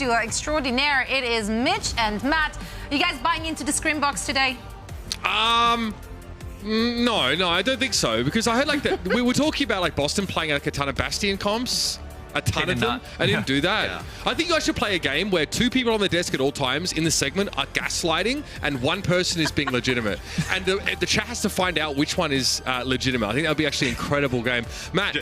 duo extraordinaire. It is Mitch and Matt. Are you guys buying into the Scrim box today? No, I don't think so, because I heard like that we were talking about like Boston playing like a ton of Bastion comps. A ton of them. I didn't do that. Yeah. I think I should play a game where 2 people on the desk at all times in the segment are gaslighting and 1 person is being legitimate. And the chat has to find out which one is legitimate. I think that would be actually an incredible game. Matt,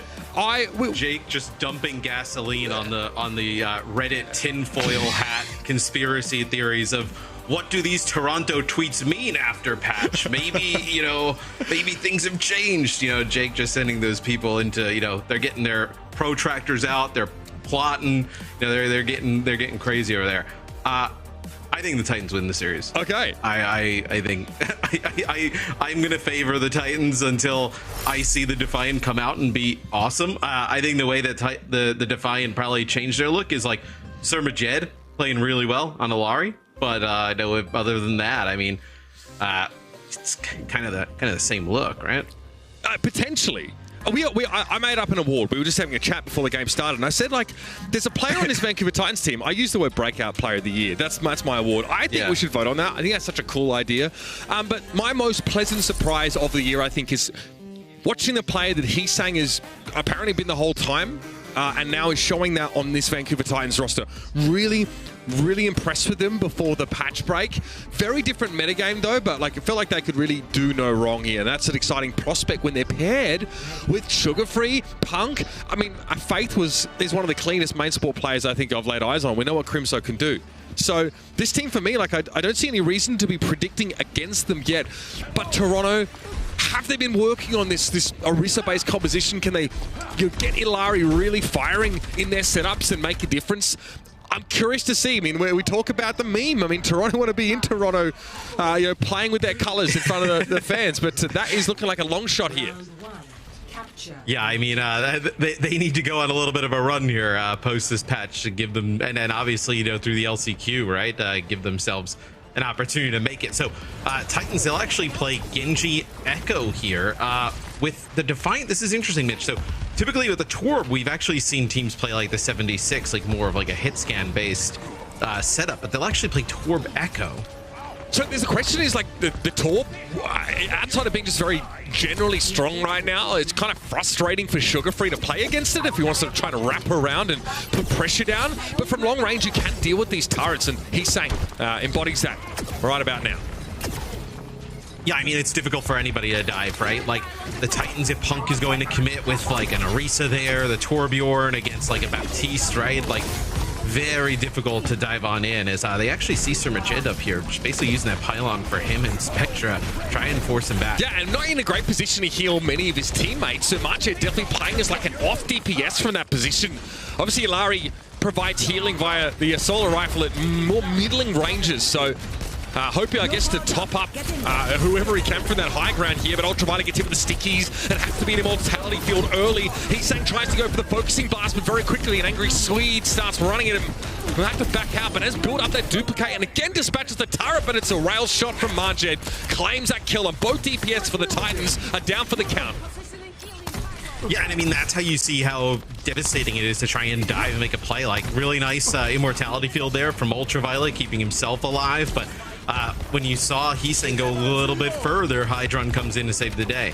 Jake just dumping gasoline on the Reddit tinfoil hat conspiracy theories of what do these Toronto tweets mean after patch? Maybe, maybe things have changed. Jake just sending those people into, they're getting their protractors out, they're plotting, they're getting crazy over there. I think the Titans win the series. Okay. I think I'm gonna favor the Titans until I see the Defiant come out and be awesome. I think the way that the Defiant probably changed their look is like Summer Jed playing really well on Alari. But other than that, I mean, it's kind of the same look, right? Potentially. I made up an award. We were just having a chat before the game started, and I said, like, there's a player on this Vancouver Titans team. I used the word breakout player of the year. That's my award. I think we should vote on that. I think that's such a cool idea. But my most pleasant surprise of the year, I think, is watching the player that he's saying has apparently been the whole time, and now is showing that on this Vancouver Titans roster. Really impressed with them before the patch break. Very different metagame though, but like it felt like they could really do no wrong here. That's an exciting prospect when they're paired with Sugar-Free, Punk. I mean, Faith is one of the cleanest main support players I think I've laid eyes on. We know what Crimso can do. So this team for me, like I don't see any reason to be predicting against them yet. But Toronto, have they been working on this Orisa-based composition? Can they get Ilari really firing in their setups and make a difference? I'm curious to see. I mean, where we talk about the meme. I mean, Toronto want to be in Toronto, playing with their colours in front of the fans. But that is looking like a long shot here. Yeah, I mean, they need to go on a little bit of a run here post this patch to give them, and obviously, through the LCQ, right, give themselves an opportunity to make it. So Titans, they'll actually play Genji Echo here with the Defiant. This is interesting, Mitch. So typically with the Torb, we've actually seen teams play like the 76, like more of like a hit scan based setup, but they'll actually play Torb Echo. So the question is, like, the Torb, outside of being just very generally strong right now, it's kind of frustrating for Sugar-Free to play against it if he wants to try to wrap around and put pressure down. But from long range, you can deal with these turrets, and he's saying embodies that right about now. Yeah, I mean, it's difficult for anybody to dive, right? Like, the Titans, if Punk is going to commit with, like, an Orisa there, the Torbjorn against, like, a Baptiste, right? Like, very difficult to dive on in, as they actually see Sir Majid up here, just basically using that pylon for him and Spectra, try and force him back. Yeah, and not in a great position to heal many of his teammates. Sir Majid definitely playing as like an off DPS from that position. Obviously, Ilari provides healing via the solar rifle at more middling ranges, so hoping, I guess, to top up whoever he can from that high ground here, but Ultraviolet gets hit with the stickies and has to be in immortality field early. He's saying tries to go for the focusing blast, but very quickly an angry Swede starts running at him. We'll have to back out, but has built up that duplicate and again dispatches the turret, but it's a rail shot from Majid. Claims that kill, and both DPS for the Titans are down for the count. Yeah, and I mean, that's how you see how devastating it is to try and dive and make a play. Like, really nice immortality field there from Ultraviolet, keeping himself alive, but when you saw Heesang go a little bit further, Hydron comes in to save the day.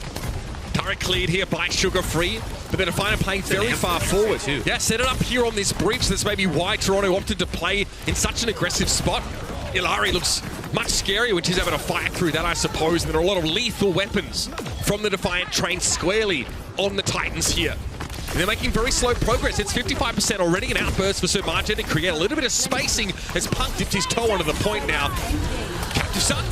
Turret cleared here by Sugar-Free, but then Defiant playing very far forward. Too. Yeah, set it up here on this bridge. That's maybe why Toronto opted to play in such an aggressive spot. Ilari looks much scarier when she's having to fight through that, I suppose. And there are a lot of lethal weapons from the Defiant trained squarely on the Titans here. And they're making very slow progress. It's 55% already, an outburst for Sir Majid to create a little bit of spacing as Punk dips his toe onto the point now. Captive Sun,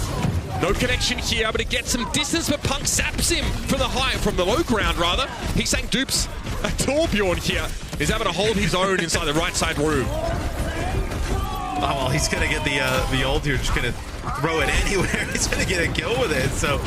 no connection here, but it gets some distance, but Punk saps him from the low ground, rather. He's saying dupes. A Torbjorn here is having to hold his own inside the right side room. Oh, well, he's going to get the ult here, just going to throw it anywhere. He's going to get a kill with it, so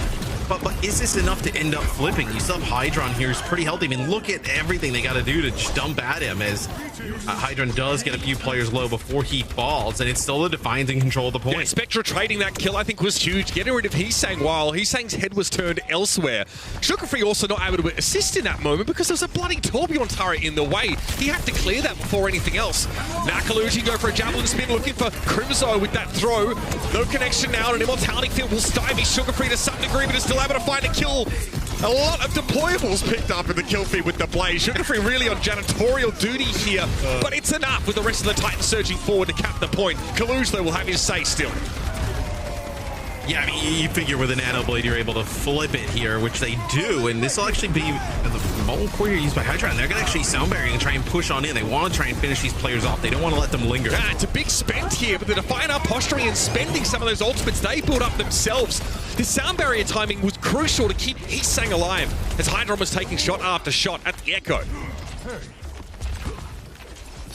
But is this enough to end up flipping? You still have Hydron here, who's pretty healthy. I mean, look at everything they got to do to just dump at him, as Hydron does get a few players low before he falls, and it's still the Defiant in control of the point. Yeah, Spectra trading that kill, I think, was huge. Getting rid of Heesang while Heesang's head was turned elsewhere. Sugarfree also not able to assist in that moment because there's a bloody Tourbillon turret in the way. He had to clear that before anything else. Now Kaluji go for a javelin spin, looking for Crimzo with that throw. No connection now, and an Immortality field will stymie Sugarfree to some degree, but is still able to find a kill. A lot of deployables picked up in the kill feed with the Blaze. Sugarfree really on janitorial duty here, but it's enough with the rest of the Titans surging forward to cap the point. Kaluj, though, will have his say still. Yeah, I mean, you figure with a Nano Blade, you're able to flip it here, which they do, and this will actually be the Molten Core here used by Hydron. They're going to actually Sound Barrier and try and push on in. They want to try and finish these players off. They don't want to let them linger. Yeah, it's a big spend here, but the Defiant are posturing and spending some of those ultimates they built up themselves. The Sound Barrier timing was crucial to keep Heesang alive, as Hydron was taking shot after shot at the Echo.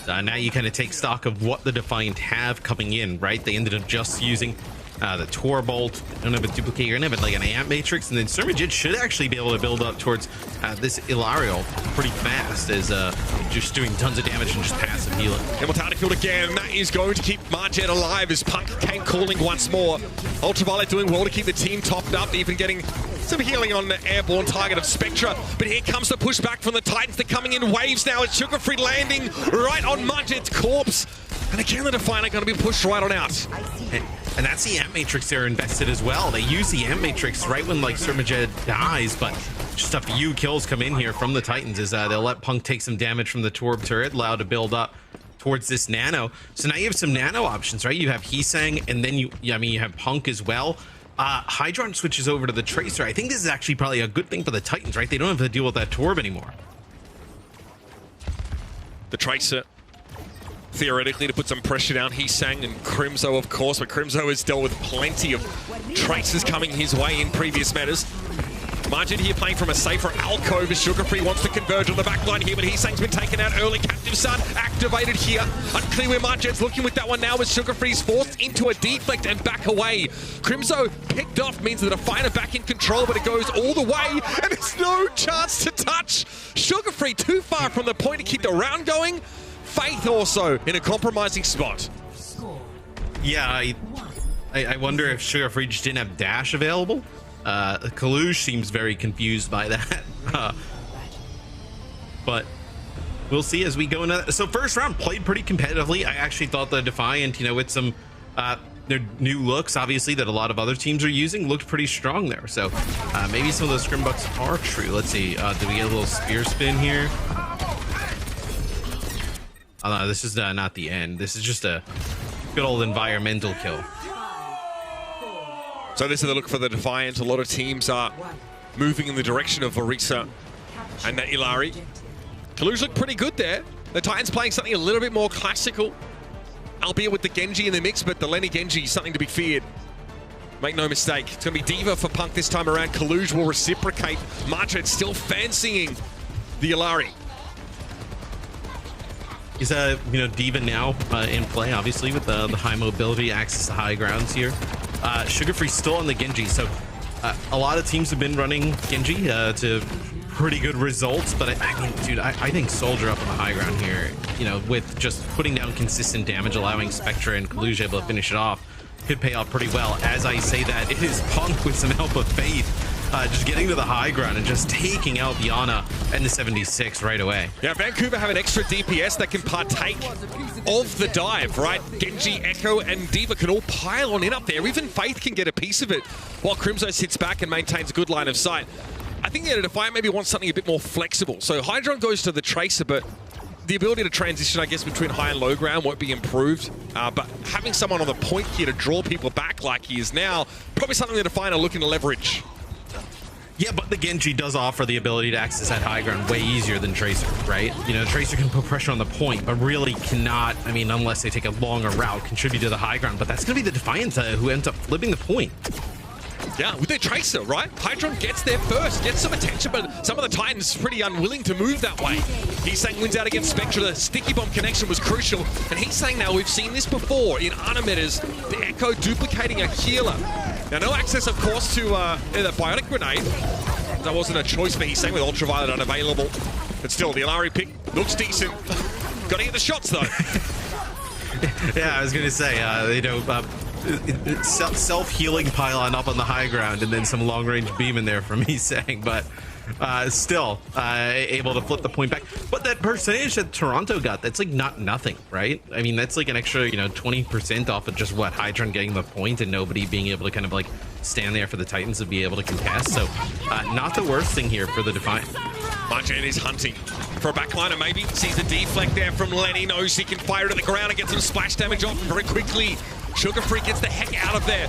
Now you kind of take stock of what the Defiant have coming in, right? They ended up just using the Tor Bolt, don't have a Duplicator, you're gonna have like an Amp Matrix, and then Surmagid should actually be able to build up towards this Ilario pretty fast, as just doing tons of damage and just passive healing. Immortality field again, that is going to keep Marjet alive as Punk came calling once more. Ultraviolet doing well to keep the team topped up, even getting some healing on the airborne target of Spectra. But here comes the pushback from the Titans. They're coming in waves now. It's Sugarfree landing right on Marjet's corpse. And again, the Defiant are going to be pushed right on out. And that's the Amp Matrix they're invested as well. They use the Amp Matrix right when like Surmagid dies, but just a few kills come in here from the Titans as they'll let Punk take some damage from the Torb turret, allow to build up towards this Nano. So now you have some Nano options, right? You have Heesang, and then you have Punk as well. Hydron switches over to the Tracer. I think this is actually probably a good thing for the Titans, right? They don't have to deal with that Torb anymore. The Tracer, theoretically, to put some pressure down Heesang and Crimzo, of course, but Crimzo has dealt with plenty of Tracers coming his way in previous metas. Margin here playing from a safer alcove as Sugarfree wants to converge on the back line here, but Heesang's been taken out early. Captive Sun activated here. Unclear where Marget's looking with that one now as Sugarfree's forced into a deflect and back away. Crimzo picked off means that the Defiant are back in control, but it goes all the way, and there's no chance to touch. Sugarfree too far from the point to keep the round going. Faith also in a compromising spot. Yeah, I wonder if Sugarfree just didn't have dash available. Kaluj seems very confused by that. But we'll see as we go into that. So first round played pretty competitively. I actually thought the Defiant, with some their new looks, obviously, that a lot of other teams are using, looked pretty strong there. So maybe some of those scrimbucks are true. Let's see. Do we get a little spear spin here? Oh, no, this is not the end. This is just a good old environmental kill. So this is the look for the Defiant. A lot of teams are moving in the direction of Orisa and that Illari. Kaluj looked pretty good there. The Titans playing something a little bit more classical, albeit with the Genji in the mix, but the Lenny Genji is something to be feared. Make no mistake. It's going to be D.Va for Punk this time around. Kaluj will reciprocate. Marjet still fancying the Illari. Is D.Va now in play, obviously, with the high mobility, access to high grounds here. Sugarfree still on the Genji, so a lot of teams have been running Genji to pretty good results, but I mean, dude, I think Soldier up on the high ground here, with just putting down consistent damage, allowing Spectra and Kaluj able to finish it off, could pay off pretty well. As I say that, it is Punk with some help of Faith, just getting to the high ground and just taking out the Ana and the 76 right away. Yeah, Vancouver have an extra DPS that can partake of the dive, right? Genji, Echo, and D.Va can all pile on in up there. Even Faith can get a piece of it while Crimzo sits back and maintains a good line of sight. I think the Defiant maybe wants something a bit more flexible. So Hydron goes to the Tracer, but the ability to transition, I guess, between high and low ground won't be improved. But having someone on the point here to draw people back like he is now, probably something the Defiant are looking to leverage. Yeah, but the Genji does offer the ability to access that high ground way easier than Tracer, right? Tracer can put pressure on the point, but really cannot, unless they take a longer route, contribute to the high ground. But that's going to be the Defiant who ends up flipping the point. Yeah, with their Tracer, right? Hydron gets there first, gets some attention, but some of the Titans pretty unwilling to move that way. Heesang wins out against Spectra. The sticky bomb connection was crucial. And Heesang now, we've seen this before in Ana metas, the Echo duplicating a healer. Now, no access, of course, to the Bionic Grenade. That wasn't a choice for Hee-Sang with Ultraviolet unavailable. But still, the Illari pick looks decent. Got to get the shots, though. Yeah, I was going to say, self-healing pylon up on the high ground and then some long-range beam in there from Hee-Sang, but still able to flip the point back. But that percentage that Toronto got, that's like nothing, right? I mean, that's like an extra, 20% off of just what Hydron getting the point and nobody being able to kind of like stand there for the Titans to be able to contest. So not the worst thing here for the Defiant. Marchand is hunting for a backliner, maybe. Sees the deflect there from Lenny. Knows he can fire it to the ground and get some splash damage off very quickly. Sugar Free gets the heck out of there.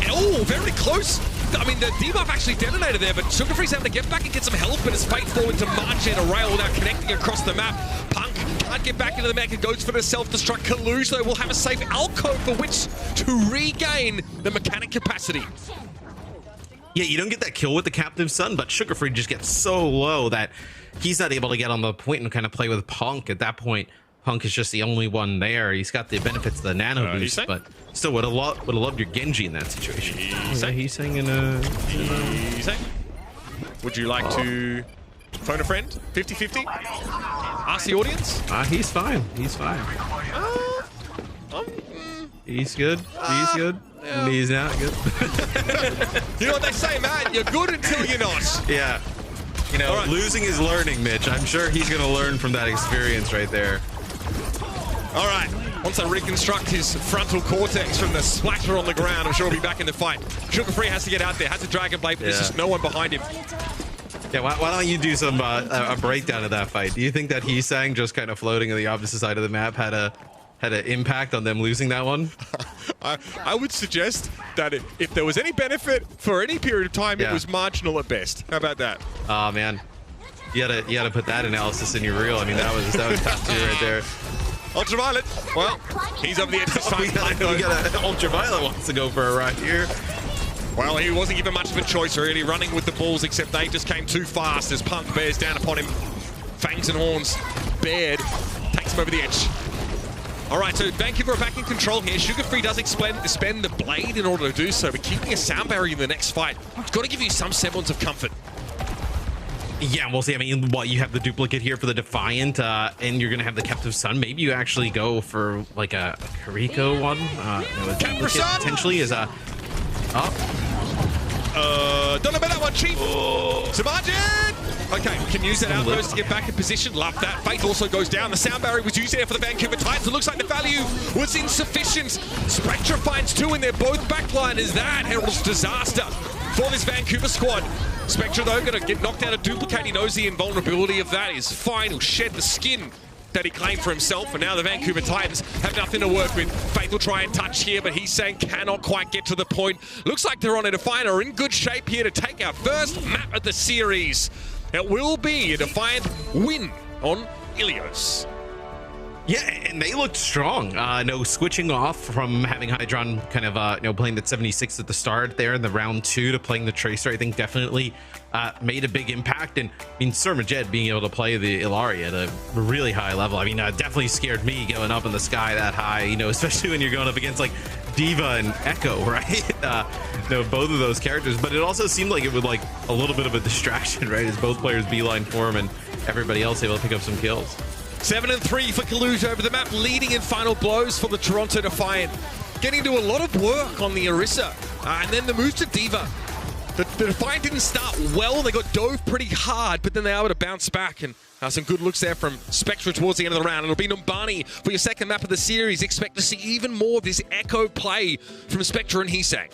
Oh, very close. I mean, the debuff actually detonated there, but Sugar Free's having to get back and get some help, but his fate falling to Marchand, a rail without connecting across the map. Punk can't get back into the mech and goes for the self-destruct. Kaluge, though, will have a safe alcove for which to regain the mechanic capacity. Yeah, you don't get that kill with the Captive Sun, but Sugar Free just gets so low that he's not able to get on the point and kind of play with Punk. At that point, Punk is just the only one there. He's got the benefits of the nano boost, but still would have loved your Genji in that situation. Hee-Sang in a... Hee-Sang? Would you like to phone a friend? 50-50? Ask the audience? He's fine. He's fine. He's good. He's good. Yeah. He's not good. You know what they say, Matt? You're good until you're not. Yeah. Right. Losing is learning, Mitch. I'm sure he's going to learn from that experience right there. All right. Once I reconstruct his frontal cortex from the splatter on the ground, I'm sure he'll be back in the fight. Sugar Free has to get out there. Has a Dragon Blade, but there's just no one behind him. Yeah, why don't you do some a breakdown of that fight? Do you think that Hee-Sang just kind of floating on the opposite side of the map had an impact on them losing that one? I would suggest that if there was any benefit for any period of time, it was marginal at best. How about that? Oh man, you gotta put that analysis in your reel. I mean, that was top tier right there. Ultraviolet. Well, he's over the edge this time. We got Ultraviolet wants to go for a ride here. Well, he wasn't given much of a choice really, running with the balls, except they just came too fast as Punk bears down upon him. Fangs and horns bared, takes him over the edge. All right, so Vancouver are back in control here. Sugar Free does spend the blade in order to do so, but keeping a sound barrier in the next fight, it's got to give you some semblance of comfort. Yeah, we'll see. I mean, you have the duplicate here for the Defiant, and you're going to have the Captive Sun. Maybe you actually go for like a Kariko one. A duplicate potentially is a... don't know about that one, Chief. Submargin! Okay, we can use that outburst to get back in position. Love that. Faith also goes down. The sound barrier was used there for the Vancouver Titans. It looks like the value was insufficient. Spectra finds two, and they're both backliners. That heralds disaster for this Vancouver squad. Spectra, though, going to get knocked out of duplicate. He knows the invulnerability of that is fine. He'll shed the skin that he claimed for himself, and now the Vancouver Titans have nothing to work with. Faith will try and touch here, but Hee-Sang cannot quite get to the point. Looks like Toronto Defiant are in good shape here to take our first map of the series. It will be a Defiant win on Ilios. Yeah, and they looked strong. No switching off from having Hydron kind of playing the 76 at the start there in the round 2 to playing the Tracer. I think definitely made a big impact. And I mean, Sir Majed being able to play the Illari at a really high level. I mean, definitely scared me going up in the sky that high. Especially when you're going up against like Diva and Echo, right? Both of those characters. But it also seemed like it would like a little bit of a distraction, right? As both players beeline for him and everybody else able to pick up some kills. 7-3 for Kaluge over the map, leading in final blows for the Toronto Defiant. Getting to a lot of work on the Orisa. And then the move to Diva. The Defiant didn't start well. They got dove pretty hard, but then they were able to bounce back. And some good looks there from Spectra towards the end of the round. It'll be Numbani for your second map of the series. Expect to see even more of this Echo play from Spectra and Hee-Sang.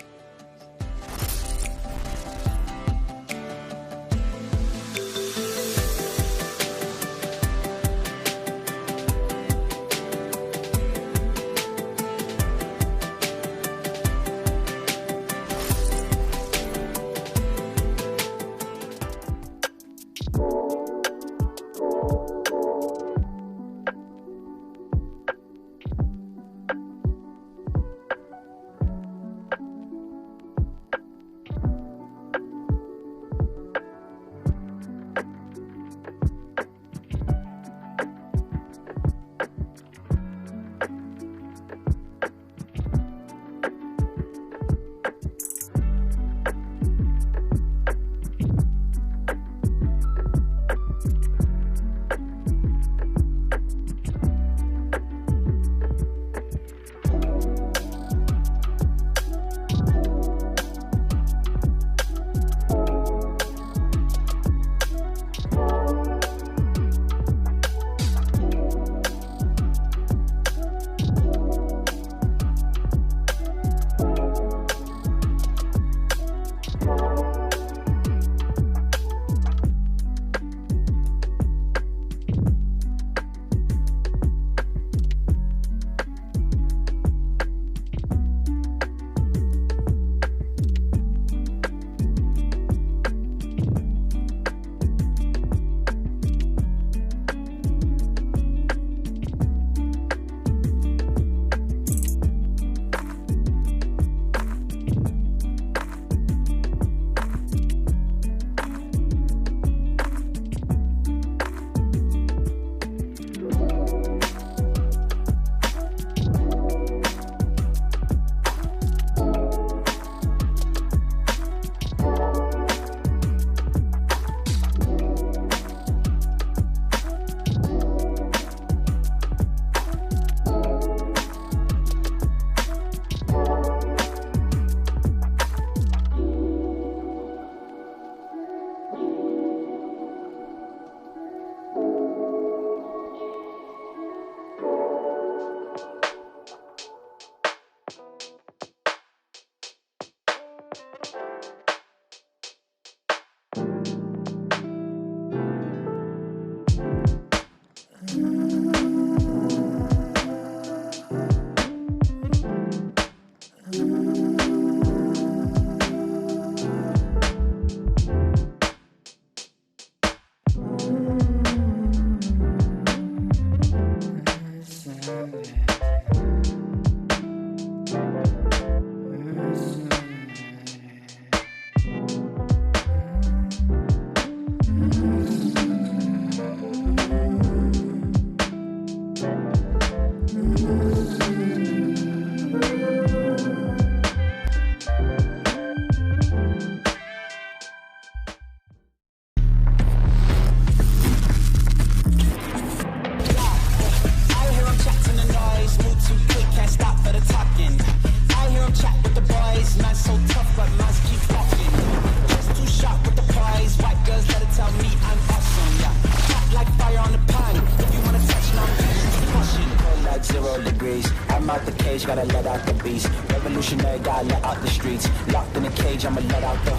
cage, gotta let out the beast. Revolutionary, gotta let out the streets. Locked in a cage, I'ma let out the.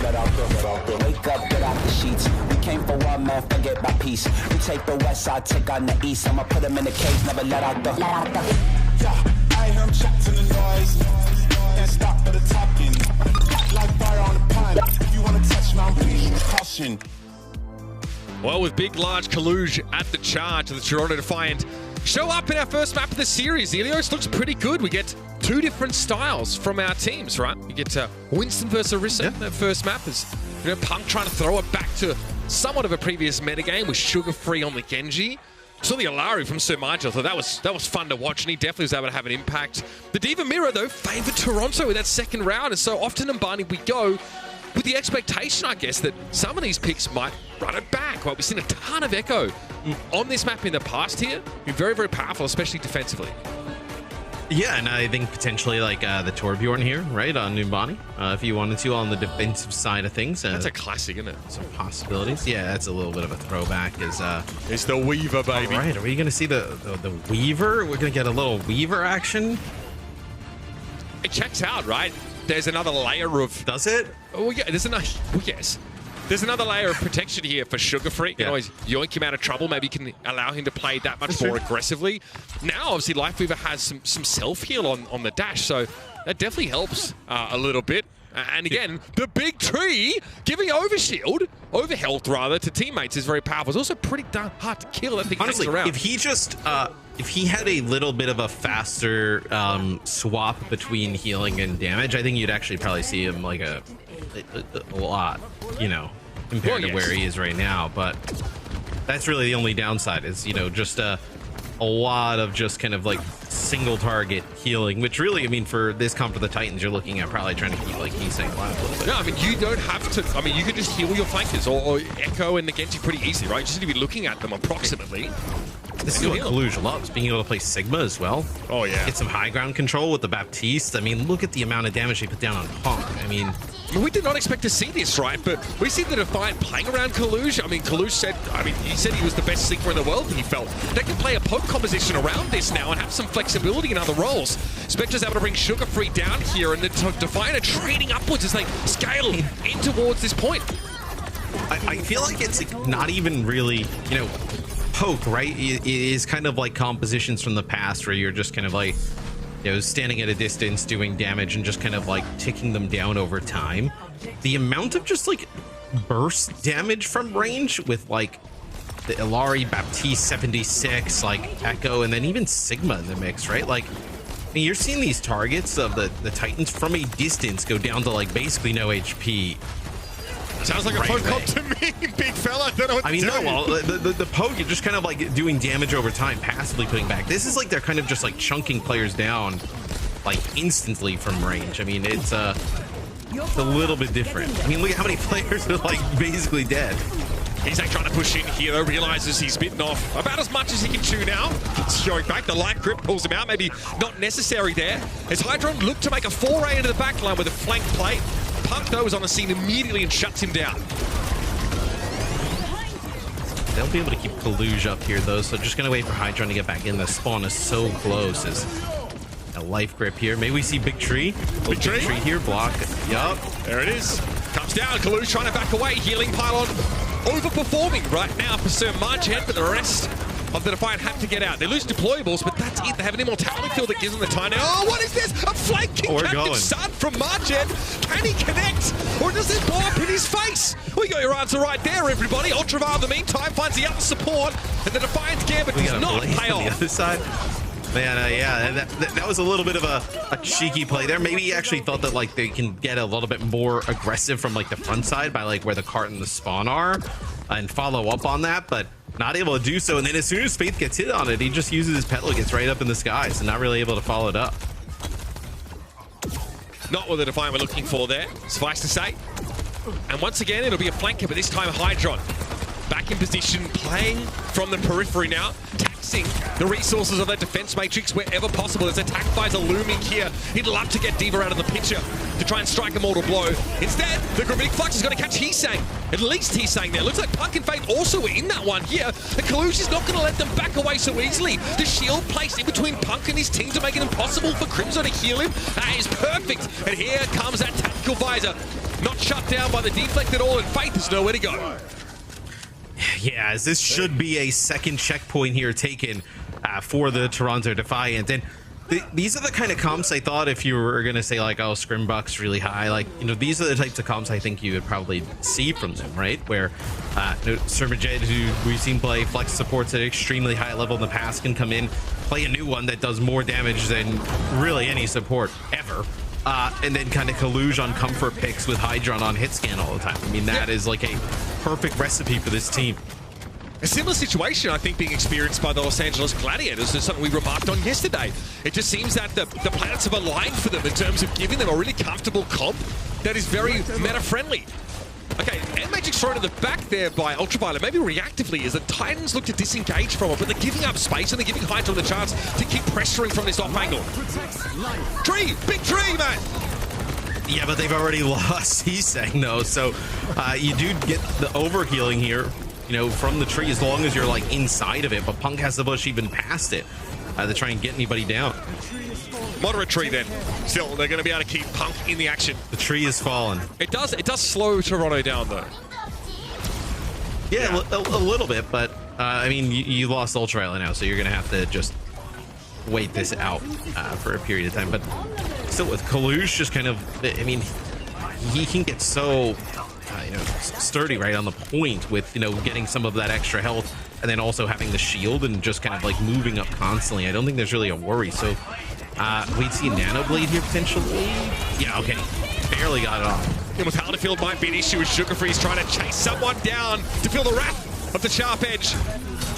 Wake up, get out the sheets. We came for one man, forget my peace. We take the west side, take on the east. I'ma put him in the cage, never let out the. Yeah, I hear him chat to the noise. And stop for the talking. Like fire on the pond. If you wanna touch my please use caution. Well, with big, large Kaluge at the charge of the Toronto Defiant, show up in our first map of the series. The Ilios looks pretty good. We get two different styles from our teams, right? You get Winston versus Orisa, that first map. Is Punk trying to throw it back to somewhat of a previous metagame with Sugar Free on the Genji. Saw the Alari from Sir Margil. Thought that was fun to watch, and he definitely was able to have an impact. The Diva Mirror, though, favoured Toronto in that second round, and so often in Barney we go with the expectation, I guess, that some of these picks might run it back. Well, we've seen a ton of Echo on this map in the past here. Been very, very powerful, especially defensively. Yeah, and I think potentially like the Torbjorn here, right, on Numbani, if you wanted to, on the defensive side of things. That's a classic, isn't it? Some possibilities. Yeah, that's a little bit of a throwback. It's the Weaver, baby. All right, are we going to see the Weaver? We're going to get a little Weaver action? It checks out, right? There's another layer of... Does it? Oh, yeah, there's another... Oh, yes. There's another layer of protection here for Sugar Free. You can always yoink him out of trouble. Maybe you can allow him to play that much more aggressively. Now, obviously, Life Weaver has some self-heal on the dash, so that definitely helps a little bit. And again, the big tree giving overshield, overhealth rather, to teammates is very powerful. It's also pretty darn hard to kill. That thing honestly, around. if he just... if he had a little bit of a faster swap between healing and damage, I think you'd actually probably see him like a lot, you know, compared to where he is right now. But that's really the only downside is, you know, just a lot of just kind of like single target healing, which really, I mean, for this comp for the Titans, you're looking at probably trying to keep like Heesang alive a little bit. No, I mean, you don't have to. I mean, you can just heal your flankers or Echo and the Genji pretty easy, right? You just need to be looking at them approximately. This is what Kaluge loves, being able to play Sigma as well. Oh, yeah. Get some high ground control with the Baptiste. I mean, look at the amount of damage they put down on Punk. I mean, we did not expect to see this, right? But we see the Defiant playing around Kaluge. I mean, Kaluge said, he said he was the best Sigma in the world, he felt. They can play a poke composition around this now and have some flexibility in other roles. Spectre's able to bring Sugar Free down here, and the Defiant are trading upwards as they scale in towards this point. I feel like it's like not even really, you know, poke, right? It is kind of like compositions from the past where you're just kind of like, you know, standing at a distance doing damage and just kind of like ticking them down over time. The amount of just like burst damage from range with like the Ilari, Baptiste 76, like Echo, and then even Sigma in the mix, right? Like, I mean, you're seeing these targets of the Titans from a distance go down to like basically no HP. Sounds like a poke comp to me, big fella. I don't know what to do. No, well, the poke, you're just kind of like doing damage over time, passively putting back. This is like they're kind of just like chunking players down like instantly from range. I mean, it's a little bit different. I mean, look at how many players are like basically dead. He's like trying to push in here, though, realizes he's bitten off about as much as he can chew now. It's showing back, the light grip pulls him out, maybe not necessary there. As Hydron looked to make a foray into the backline with a flank play. Punk, though, is on the scene immediately and shuts him down. They'll be able to keep Kaluge up here, though, so just going to wait for Hydron to get back in. The spawn is so close. As a life grip here. Maybe we see Big Tree. Big Tree here, block. Yup. There it is. Comes down, Kaluge trying to back away. Healing pylon overperforming right now for Sir Marghead, but the rest of the Defiant have to get out. They lose deployables, but that's it. They have an immortality field that gives them the time now. Oh, what is this? A flanking captive stun from Marghead. Can he connect? Or does this blow up in his face? We got your answer right there, everybody. Ultravar, in the meantime, finds the other support, and the Defiant's gambit does not pay off. On the other side. Man, yeah, that was a little bit of a cheeky play there. Maybe he actually thought that like they can get a little bit more aggressive from like the front side by like where the cart and the spawn are and follow up on that, but not able to do so. And then as soon as Faith gets hit on it, he just uses his petal, gets right up in the skies and not really able to follow it up. Not what the Defiant were looking for there, suffice to say. And once again, it'll be a flanker, but this time Hydron. back in position, playing from the periphery now, taxing the resources of that defense matrix wherever possible. As attack fires are looming here, he'd love to get D.Va out of the picture to try and strike a mortal blow. Instead, the Gravitic Flux is going to catch Heesang. At least Heesang there. Looks like Punk and Fate also in that one here. And Kalush is not going to let them back away so easily. The shield placed in between Punk and his team to make it impossible for Crimson to heal him. That is perfect. And here comes that tactical visor. Not shut down by the deflect at all, and Faith is nowhere to go. Yeah, as this should be a second checkpoint here taken for the Toronto Defiant. And these are the kind of comps I thought if you were going to say like, oh, Scrimbuck's really high, like, you know, these are the types of comps I think you would probably see from them, right? Where Surmajed, who we've seen play flex supports at an extremely high level in the past, can come in, play a new one that does more damage than really any support ever. And then kind of Kalush on comfort picks with Hydron on hit scan all the time. I mean, that is like a perfect recipe for this team. A similar situation, I think, being experienced by the Los Angeles Gladiators. Is something we remarked on yesterday. It just seems that the planets have aligned for them in terms of giving them a really comfortable comp that is very meta-friendly. Okay, and Magic's thrown to the back there by Ultraviolet, maybe reactively, as the Titans look to disengage from it, but they're giving up space and they're giving Hydra the chance to keep pressuring from this off angle. Tree! Big tree, man! Yeah, but they've already lost Heesang, though, so you do get the overhealing here, you know, from the tree as long as you're, like, inside of it, but Punk has to push even past it to try and get anybody down. Moderate tree then. Still, they're going to be able to keep Punk in the action. The tree is fallen. It does slow Toronto down, though. Yeah. A little bit, but I mean, you lost Ultraviolet now, so you're going to have to just wait this out for a period of time. But still, with Kalush, just kind of, I mean, he can get so you know, sturdy right on the point with, you know, getting some of that extra health and then also having the shield and just kind of like moving up constantly. I don't think there's really a worry. So we'd see Nano Blade here potentially. Yeah, okay. Barely got it off. And with Halderfield might be an issue with Sugarfree's trying to chase someone down to feel the wrath of the sharp edge.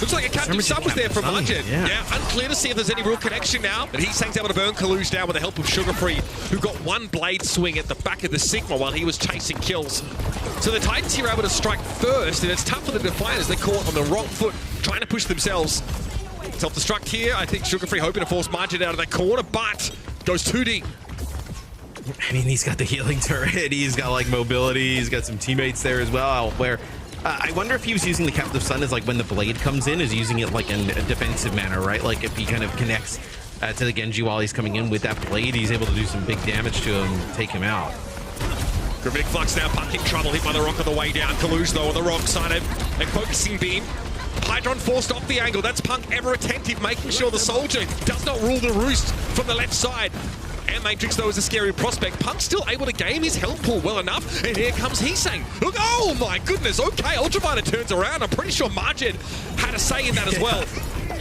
Looks like a captain sub was there from Margin. Yeah, unclear to see if there's any real connection now. But Heesang's able to burn Kalush down with the help of Sugarfree, who got one blade swing at the back of the Sigma while he was chasing kills. So the Titans here are able to strike first, and it's tough for the Defiant as they're caught on the wrong foot, trying to push themselves. Self-destruct here. I think Sugarfree hoping to force Margin out of that corner, but goes too deep. I mean, he's got the healing turret. He's got like mobility. He's got some teammates there as well. Where I wonder if he was using the Captive Sun as like when the blade comes in, is using it like in a defensive manner, right? Like if he kind of connects to the Genji while he's coming in with that blade, he's able to do some big damage to him, take him out. Gravitic Flux now punking trouble, hit by the rock on the way down. Kalush though on the wrong side of a focusing beam. Hydron forced off the angle. That's Punk ever attentive, making sure the soldier does not rule the roost from the left side. And Matrix, though, is a scary prospect. Punk's still able to game his health pool well enough. And here comes Heesang. Look, oh my goodness. Okay, Ultraviolet turns around. I'm pretty sure Margin had a say in that as well.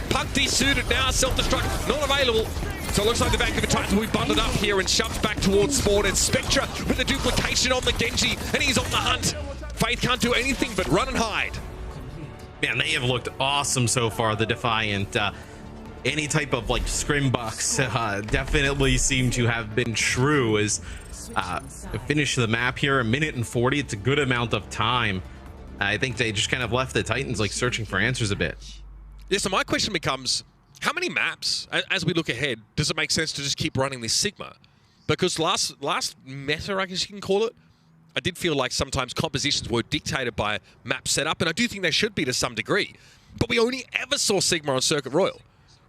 Punk desuited now. Self-destruct not available. So it looks like the Vancouver Titans will be bundled up here and shoved back towards spawn. And Spectra with the duplication on the Genji. And he's on the hunt. Faith can't do anything but run and hide. Man, they have looked awesome so far, the Defiant. Any type of like scrimbucks definitely seem to have been true. As finish the map here, 1 minute and 40. It's a good amount of time. I think they just kind of left the Titans like searching for answers a bit. Yeah, so my question becomes, how many maps, as we look ahead, does it make sense to just keep running this Sigma? Because last meta, I guess you can call it, I did feel like sometimes compositions were dictated by map setup, and I do think they should be to some degree. But we only ever saw Sigma on Circuit Royal,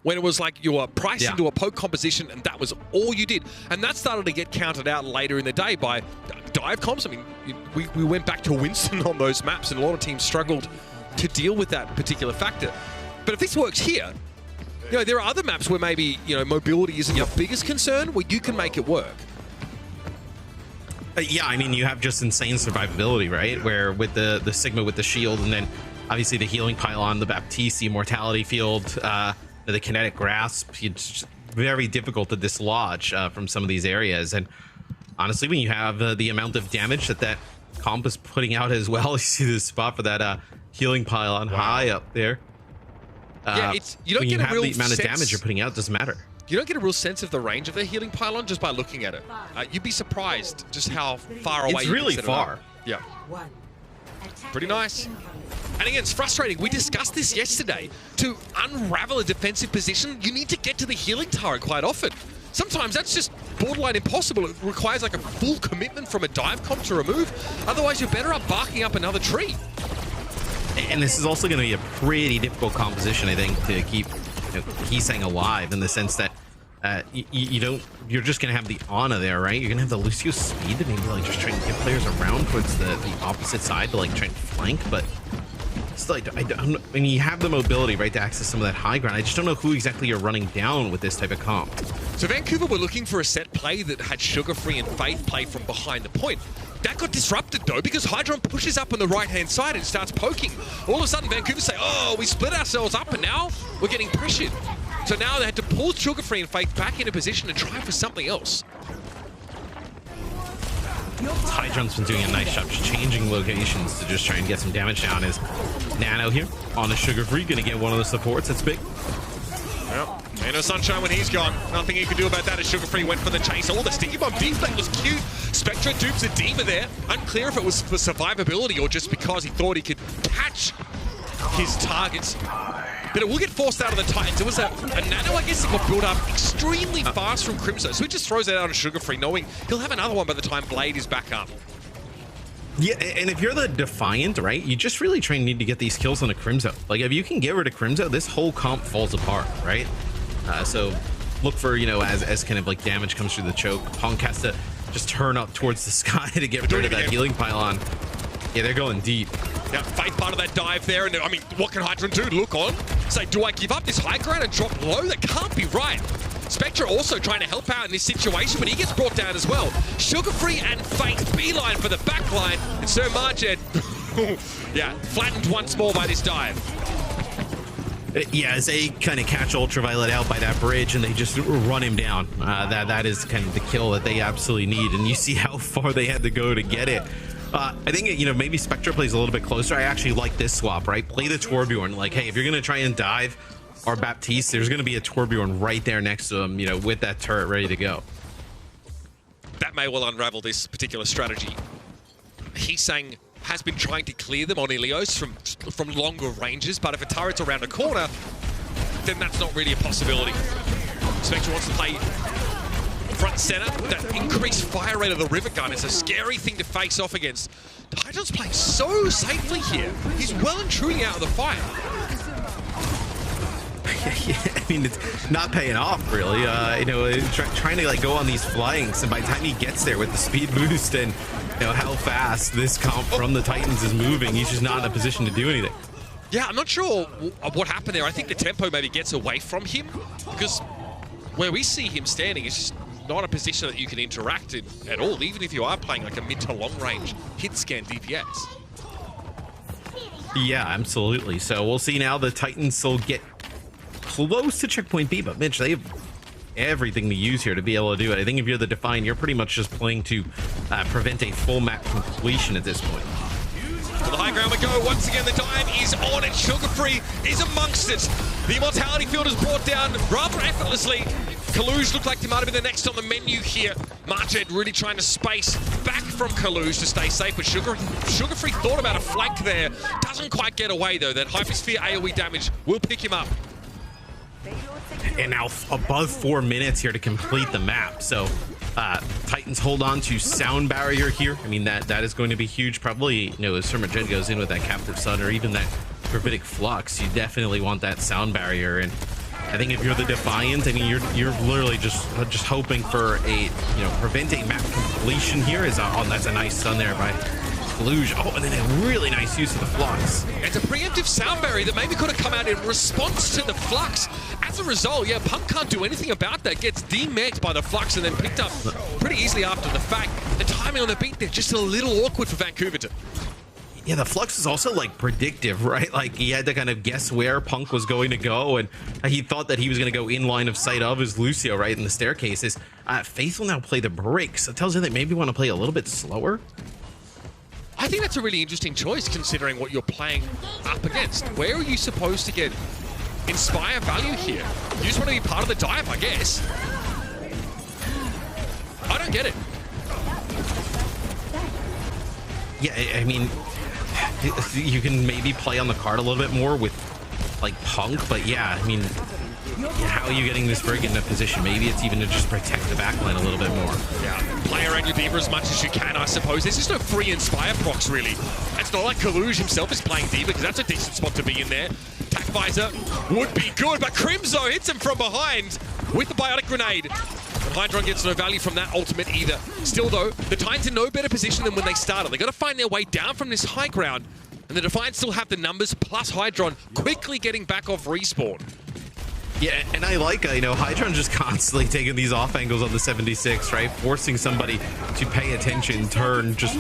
when it was like you were priced into a poke composition and that was all you did. And that started to get counted out later in the day by dive comps. I mean, we went back to Winston on those maps and a lot of teams struggled to deal with that particular factor. But if this works here, you know, there are other maps where maybe, you know, mobility isn't your biggest concern, where you can make it work. Yeah, I mean, you have just insane survivability, right? Where with the Sigma with the shield, and then obviously the healing pylon, the Baptiste, the immortality field, the kinetic grasp, it's very difficult to dislodge from some of these areas. And honestly, when you have the amount of damage that comp is putting out as well, you see the spot for that healing pylon high up there. Yeah, you don't get a real the amount of damage you're putting out, doesn't matter. You don't get a real sense of the range of the healing pylon just by looking at it. You'd be surprised just how far away it's really far. Yeah. Pretty nice. And again, it's frustrating. We discussed this yesterday. To unravel a defensive position, you need to get to the healing turret quite often. Sometimes that's just borderline impossible. It requires like a full commitment from a dive comp to remove. Otherwise, you're better off barking up another tree. And this is also going to be a pretty difficult composition, I think, to keep Heesang alive, in the sense that you're just going to have the Ana there, right? You're going to have the Lucio speed to maybe like just try and get players around towards the opposite side to like try and flank, but still, I mean, you have the mobility, right, to access some of that high ground. I just don't know who exactly you're running down with this type of comp. So Vancouver were looking for a set play that had Sugar Free and Faith play from behind the point. That got disrupted, though, because Hydron pushes up on the right-hand side and starts poking. All of a sudden, Vancouver say, oh, we split ourselves up, and now we're getting pressured. So now they had to pull Sugar Free and Faith back into position and try for something else. Hydron's been doing a nice job just changing locations to just try and get some damage down. Is Nano here on a Sugar Free, gonna get one of the supports. That's big. Well, ain't no sunshine when he's gone. Nothing he could do about that as Sugar Free went for the chase. Oh, the Sticky Bomb deflate was cute. Spectra dupes a Diva there. Unclear if it was for survivability or just because he thought he could catch his targets. But it will get forced out of the Titans. It was a Nano, I guess, that got built up extremely fast from Crimson. So he just throws it out on Sugar Free, knowing he'll have another one by the time Blade is back up. Yeah, and if you're the Defiant, right, you just really need to get these kills on a Crimson. Like, if you can get rid of Crimson, this whole comp falls apart, right? So look for, as kind of like damage comes through the choke, Punk has to just turn up towards the sky to get rid of that healing pylon. Yeah, they're going deep. Yeah, Faith part of that dive there, and I mean, what can Hydron do? Look on, say, do I give up this high ground and drop low? That can't be right. Spectra also trying to help out in this situation, but he gets brought down as well. Sugar Free and Faith beeline for the back line, and Sir Marjet, yeah, flattened once more by this dive. Yeah, as they kind of catch Ultraviolet out by that bridge and they just run him down. That is kind of the kill that they absolutely need, and you see how far they had to go to get it. I think, maybe Spectra plays a little bit closer. I actually like this swap, right? Play the Torbjorn. Like, hey, if you're going to try and dive our Baptiste, there's going to be a Torbjorn right there next to him, with that turret ready to go. That may well unravel this particular strategy. Heesang has been trying to clear them on Ilios from longer ranges, but if a turret's around a corner, then that's not really a possibility. Spectra wants to play front center. That increased fire rate of the Rivet Gun is a scary thing to face off against. Hydron's playing so safely here. He's well and truly out of the fight. Yeah, I mean, it's not paying off, really. Trying to go on these flanks, and by the time he gets there with the speed boost and how fast this comp from the Titans is moving, he's just not in a position to do anything. Yeah, I'm not sure what happened there. I think the tempo maybe gets away from him, because where we see him standing is just not a position that you can interact in at all, even if you are playing like a mid to long range hit scan DPS. Yeah, absolutely. So we'll see now. The Titans will get close to checkpoint B, but Mitch, they have everything to use here to be able to do it. I think if you're the Defiant, you're pretty much just playing to prevent a full map completion at this point. To the high ground we go. Once again, the dive is on it. Sugar Free is amongst it. The Immortality Field is brought down rather effortlessly. Kaluge looked like he might have been the next on the menu here. Marjet really trying to space back from Kaluge to stay safe, but Sugar Free thought about a flank there. Doesn't quite get away, though. That Hypersphere AoE damage will pick him up. And now above 4 minutes here to complete the map. So Titans hold on to sound barrier here. I mean, that is going to be huge. Probably, as Summer Jen goes in with that Captive Sun or even that Gravitic Flux, you definitely want that sound barrier. And I think if you're the Defiant, I mean, you're literally just hoping for a, prevent a map completion here. That's a nice stun there by Kaluge. Oh, and then a really nice use of the Flux. It's a preemptive sound barrier that maybe could have come out in response to the Flux. As a result, yeah, Punk can't do anything about that. Gets demegged by the Flux and then picked up pretty easily after the fact. The timing on the beat there just a little awkward for Vancouver. Yeah, the Flux is also predictive, right? Like he had to kind of guess where Punk was going to go, and he thought that he was going to go in line of sight of his Lucio, right, in the staircases. Faith will now play the breaks. It tells you that maybe you want to play a little bit slower. I think that's a really interesting choice considering what you're playing up against. Where are you supposed to get Inspire value here? You just want to be part of the dive, I guess. I don't get it. Yeah, I mean, you can maybe play on the card a little bit more with like Punk, but yeah, I mean, how are you getting this Brig in a position? Maybe it's even to just protect the backline a little bit more. Yeah, play around your D.Va as much as you can, I suppose. There's just no free Inspire procs, really. It's not like Kaluge himself is playing D.Va, because that's a decent spot to be in there. Tac Visor would be good, but Crimzo hits him from behind with the Biotic Grenade. And Hydron gets no value from that ultimate either. Still, though, the Titans in no better position than when they started. They got to find their way down from this high ground, and the Defiant still have the numbers, plus Hydron quickly getting back off respawn. Yeah, and I like, you know, Hydron just constantly taking these off angles on the 76, right? Forcing somebody to pay attention, turn, just...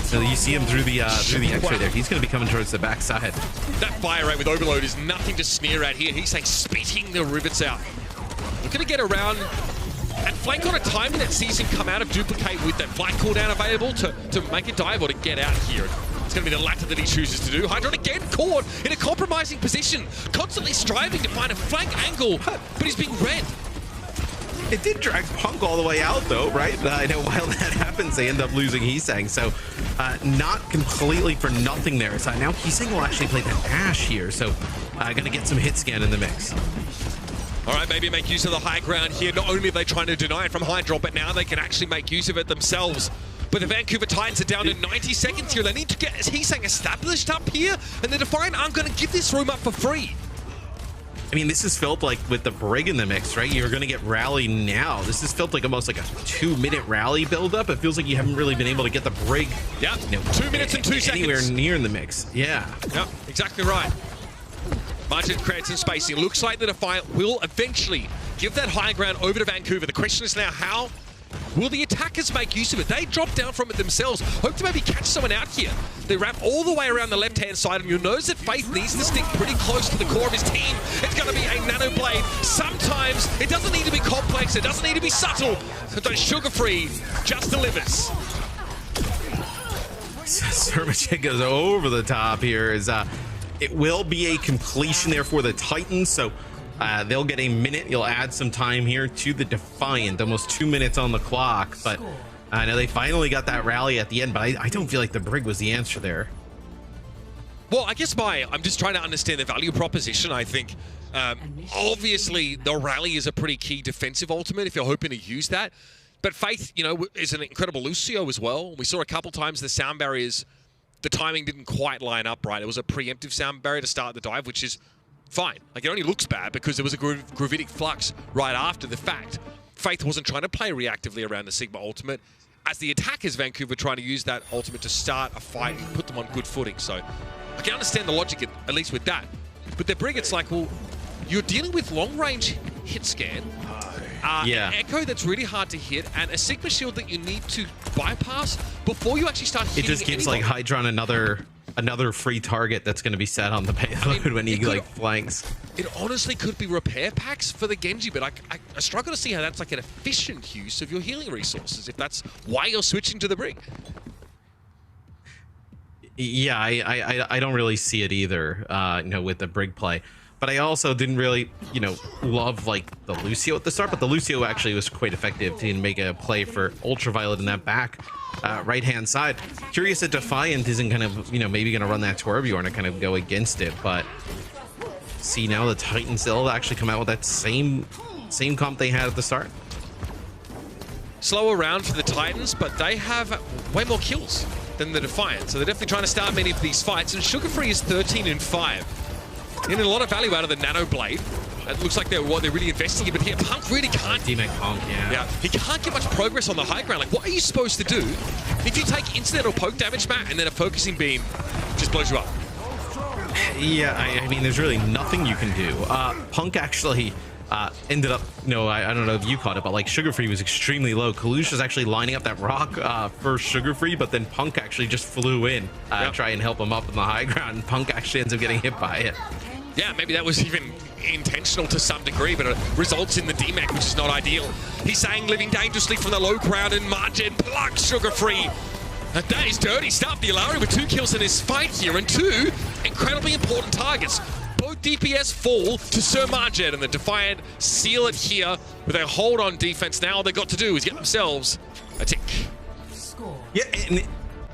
So you see him through the X-ray there. He's going to be coming towards the backside. That fire rate with Overload is nothing to sneer at here. He's saying spitting the rivets out. We're going to get around and flank on a timing that sees him come out of Duplicate with that flight cooldown available to make a dive or to get out here. It's going to be the latter that he chooses to do. Hydron again caught in a compromising position, constantly striving to find a flank angle, but he's being read. It did drag Punk all the way out, though, right? I know while that happens, they end up losing Heesang, so not completely for nothing there. So now Heesang will actually play that Ash here, so going to get some hit scan in the mix. All right, maybe make use of the high ground here. Not only are they trying to deny it from Hydron, but now they can actually make use of it themselves. But the Vancouver Titans are down to 90 seconds here. They need to get Heesang established up here, and the Defiant aren't going to give this room up for free. I mean, this has felt like with the Brig in the mix, right? You're going to get rally now. This has felt like almost like a 2-minute rally buildup. It feels like you haven't really been able to get the Brig, yeah, you know, 2 minutes and 2 seconds. Anywhere near in the mix. Yeah. Yep, exactly right. Martin creates some spacing. Looks like the Defiant will eventually give that high ground over to Vancouver. The question is now, how will the attackers make use of it? They drop down from it themselves. Hope to maybe catch someone out here. They wrap all the way around the left-hand side, and you'll notice that Faith needs to stick pretty close to the core of his team. It's going to be a nano blade. Sometimes it doesn't need to be complex. It doesn't need to be subtle. Sometimes sugar-free just delivers. Sermachet goes over the top here. It will be a completion there for the Titans, so they'll get a minute. You'll add some time here to the Defiant, almost 2 minutes on the clock, but I know they finally got that rally at the end, but I don't feel like the Brig was the answer there. Well, I guess I'm just trying to understand the value proposition. I think obviously the rally is a pretty key defensive ultimate if you're hoping to use that, but Faith, you know, is an incredible Lucio as well. We saw a couple times the sound barriers, the timing didn't quite line up right. It was a preemptive sound barrier to start the dive, which is fine. Like, it only looks bad because there was a gravitic flux right after the fact. Faith wasn't trying to play reactively around the Sigma ultimate. As the attackers, Vancouver trying to use that ultimate to start a fight and put them on good footing. So I can understand the logic, at least with that. But the Brig, it's like, well, you're dealing with long-range hit scan, yeah, an Echo that's really hard to hit, and a Sigma shield that you need to bypass before you actually start hitting. It just gives anyone. like Hydron another free target that's going to be set on the payload when he like flanks. It honestly could be repair packs for the Genji, but I struggle to see how that's like an efficient use of your healing resources, if that's why you're switching to the Brig. Yeah, I don't really see it either, you know, with the Brig play. But I also didn't really, you know, love like the Lucio at the start, but the Lucio actually was quite effective to make a play for Ultraviolet in that back right-hand side. Curious that Defiant isn't kind of, you know, maybe going to run that Torbjorn and kind of go against it, but see now the Titans, they'll actually come out with that same comp they had at the start. Slower round for the Titans, but they have way more kills than the Defiant, so they're definitely trying to start many of these fights, and Sugar Free is 13-5. Getting a lot of value out of the Nano Blade. It looks like they're really investing in, but here Punk really can't. D-Mac Punk, yeah. He can't get much progress on the high ground. Like, what are you supposed to do if you take instant or poke damage, Matt, and then a focusing beam just blows you up? Yeah, I mean, there's really nothing you can do. Punk actually ended up, you know, I don't know if you caught it, but like Sugar Free was extremely low. Kalush was actually lining up that rock for Sugar Free, but then Punk actually just flew in, try and help him up in the high ground, and Punk actually ends up getting hit by it. Yeah, maybe that was even intentional to some degree, but it results in the DMAC, which is not ideal. He's saying living dangerously from the low ground, and Margin plucks Sugar Free. That is dirty stuff. The Alari with 2 kills in this fight here, and 2 incredibly important targets. Both DPS fall to Sir Margin, and the Defiant seal it here with a hold on defense. Now all they've got to do is get themselves a tick. Yeah, and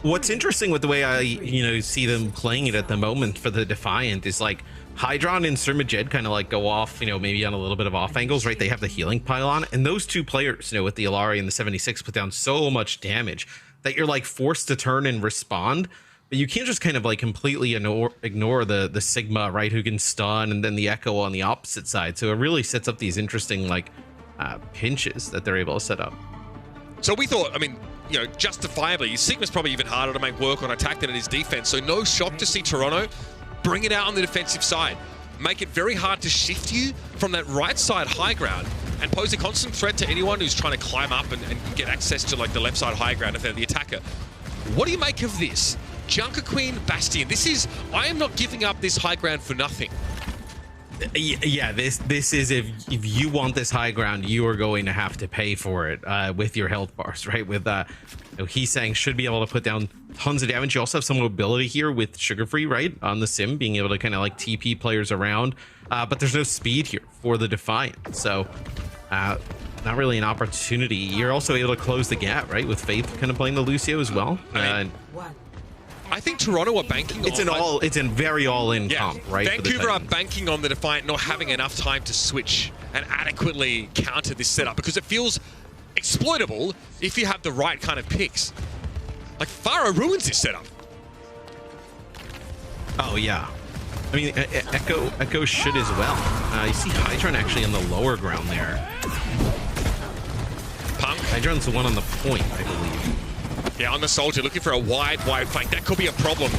What's interesting with the way I, see them playing it at the moment for the Defiant is like Hydron and Surmajed kind of like go off, maybe on a little bit of off angles, right? They have the healing pylon, and those two players, with the Illari and the 76 put down so much damage that you're like forced to turn and respond. But you can't just kind of like completely ignore the Sigma, right? Who can stun, and then the Echo on the opposite side. So it really sets up these interesting like pinches that they're able to set up. So we thought, justifiably, Sigma's probably even harder to make work on attack than it is defense. So no shock to see Toronto bring it out on the defensive side. Make it very hard to shift you from that right side high ground and pose a constant threat to anyone who's trying to climb up and get access to like the left side high ground if they're the attacker. What do you make of this? Junker Queen, Bastion. I am not giving up this high ground for nothing. Yeah, this is if you want this high ground, you are going to have to pay for it with your health bars, right? With he's saying should be able to put down tons of damage. You also have some mobility here with Sugar Free, right, on the sim, being able to kind of like TP players around, but there's no speed here for the Defiant, so not really an opportunity. You're also able to close the gap, right, with Faith kind of playing the Lucio as well. I think Toronto are banking on... It's in very all-in comp, right? Vancouver are banking on the Defiant not having enough time to switch and adequately counter this setup because it feels exploitable if you have the right kind of picks. Like, Pharah ruins this setup. Oh, yeah. I mean, Echo should as well. You see Hydron actually on the lower ground there. Punk. Hydron's the one on the point, I believe. Yeah, on the Soldier, looking for a wide flank. That could be a problem.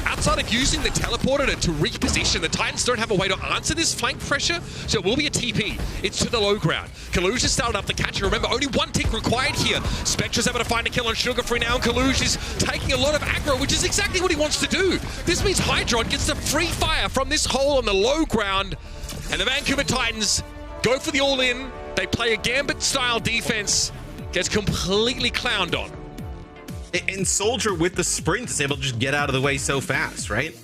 Outside of using the teleporter to reposition, the Titans don't have a way to answer this flank pressure, so it will be a TP. It's to the low ground. Kaluge has started up the catcher. Remember, only one tick required here. Spectra's able to find a kill on Sugar Free now, and Kaluge is taking a lot of aggro, which is exactly what he wants to do. This means Hydron gets the free fire from this hole on the low ground, and the Vancouver Titans go for the all-in. They play a Gambit-style defense, gets completely clowned on. And Soldier with the sprint is able to just get out of the way so fast, right?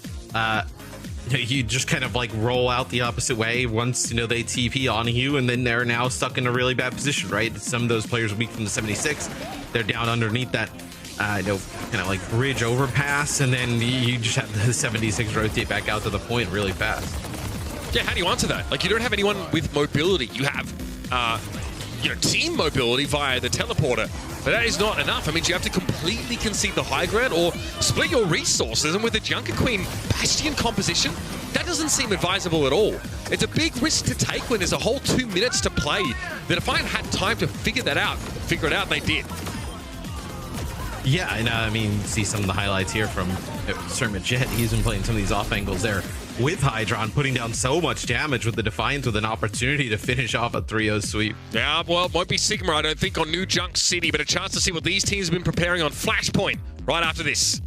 You just kind of like roll out the opposite way once, they TP on you, and then they're now stuck in a really bad position, right? Some of those players weak from the 76, they're down underneath that, kind of like bridge overpass, and then you just have the 76 rotate back out to the point really fast. Yeah, how do you answer that? Like, you don't have anyone with mobility. You have, team mobility via the teleporter. But that is not enough. I mean, you have to completely concede the high ground or split your resources. And with the Junker Queen Bastion composition, that doesn't seem advisable at all. It's a big risk to take when there's a whole 2 minutes to play. The Defiant had time to figure it out, and they did. Yeah, and see some of the highlights here from Surmajed. He's been playing some of these off angles there with Hydron, putting down so much damage with the Defiant with an opportunity to finish off a 3-0 sweep. Yeah, well, it won't be Sigma, I don't think, on New Junk City, but a chance to see what these teams have been preparing on Flashpoint right after this.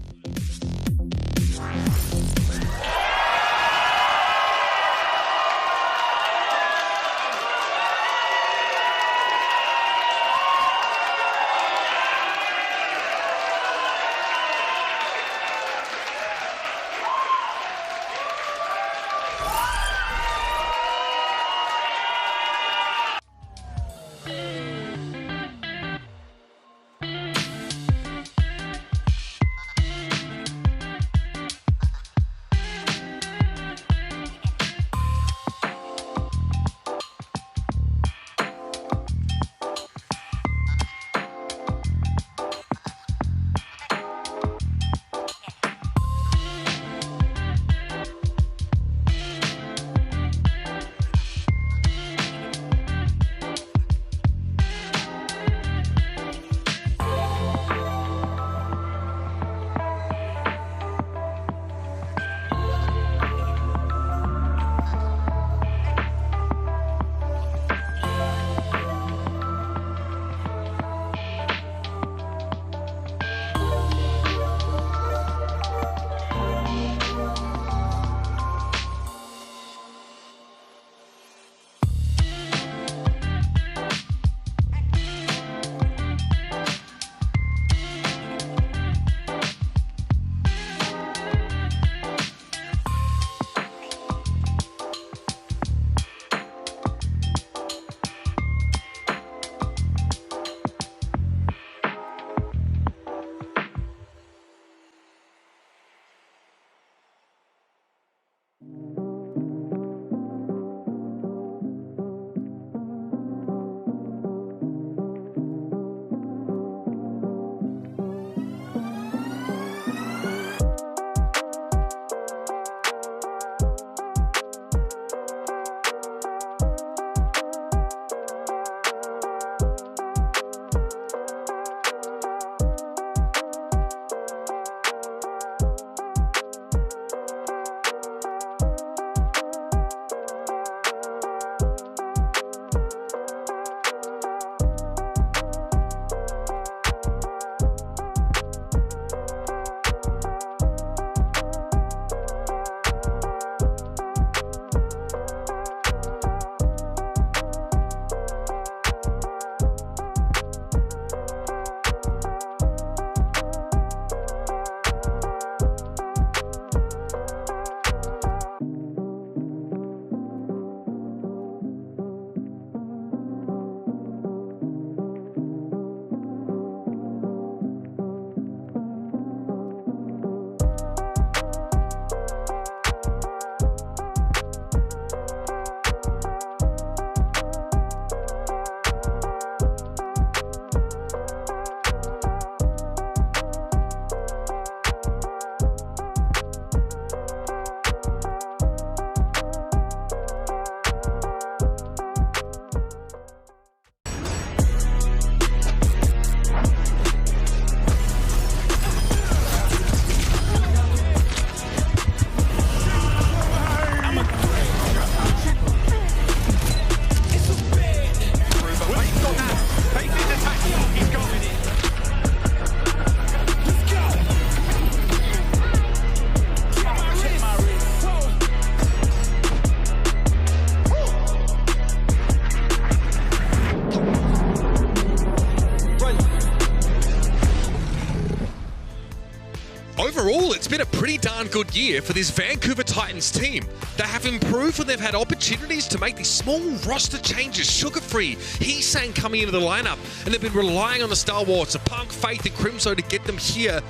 it's been a pretty darn good year for this Vancouver Titans team. They have improved when they've had opportunities to make these small roster changes, sugar-free. Heesang coming into the lineup, and they've been relying on the stalwarts of Punk, Faith, and Crimso to get them here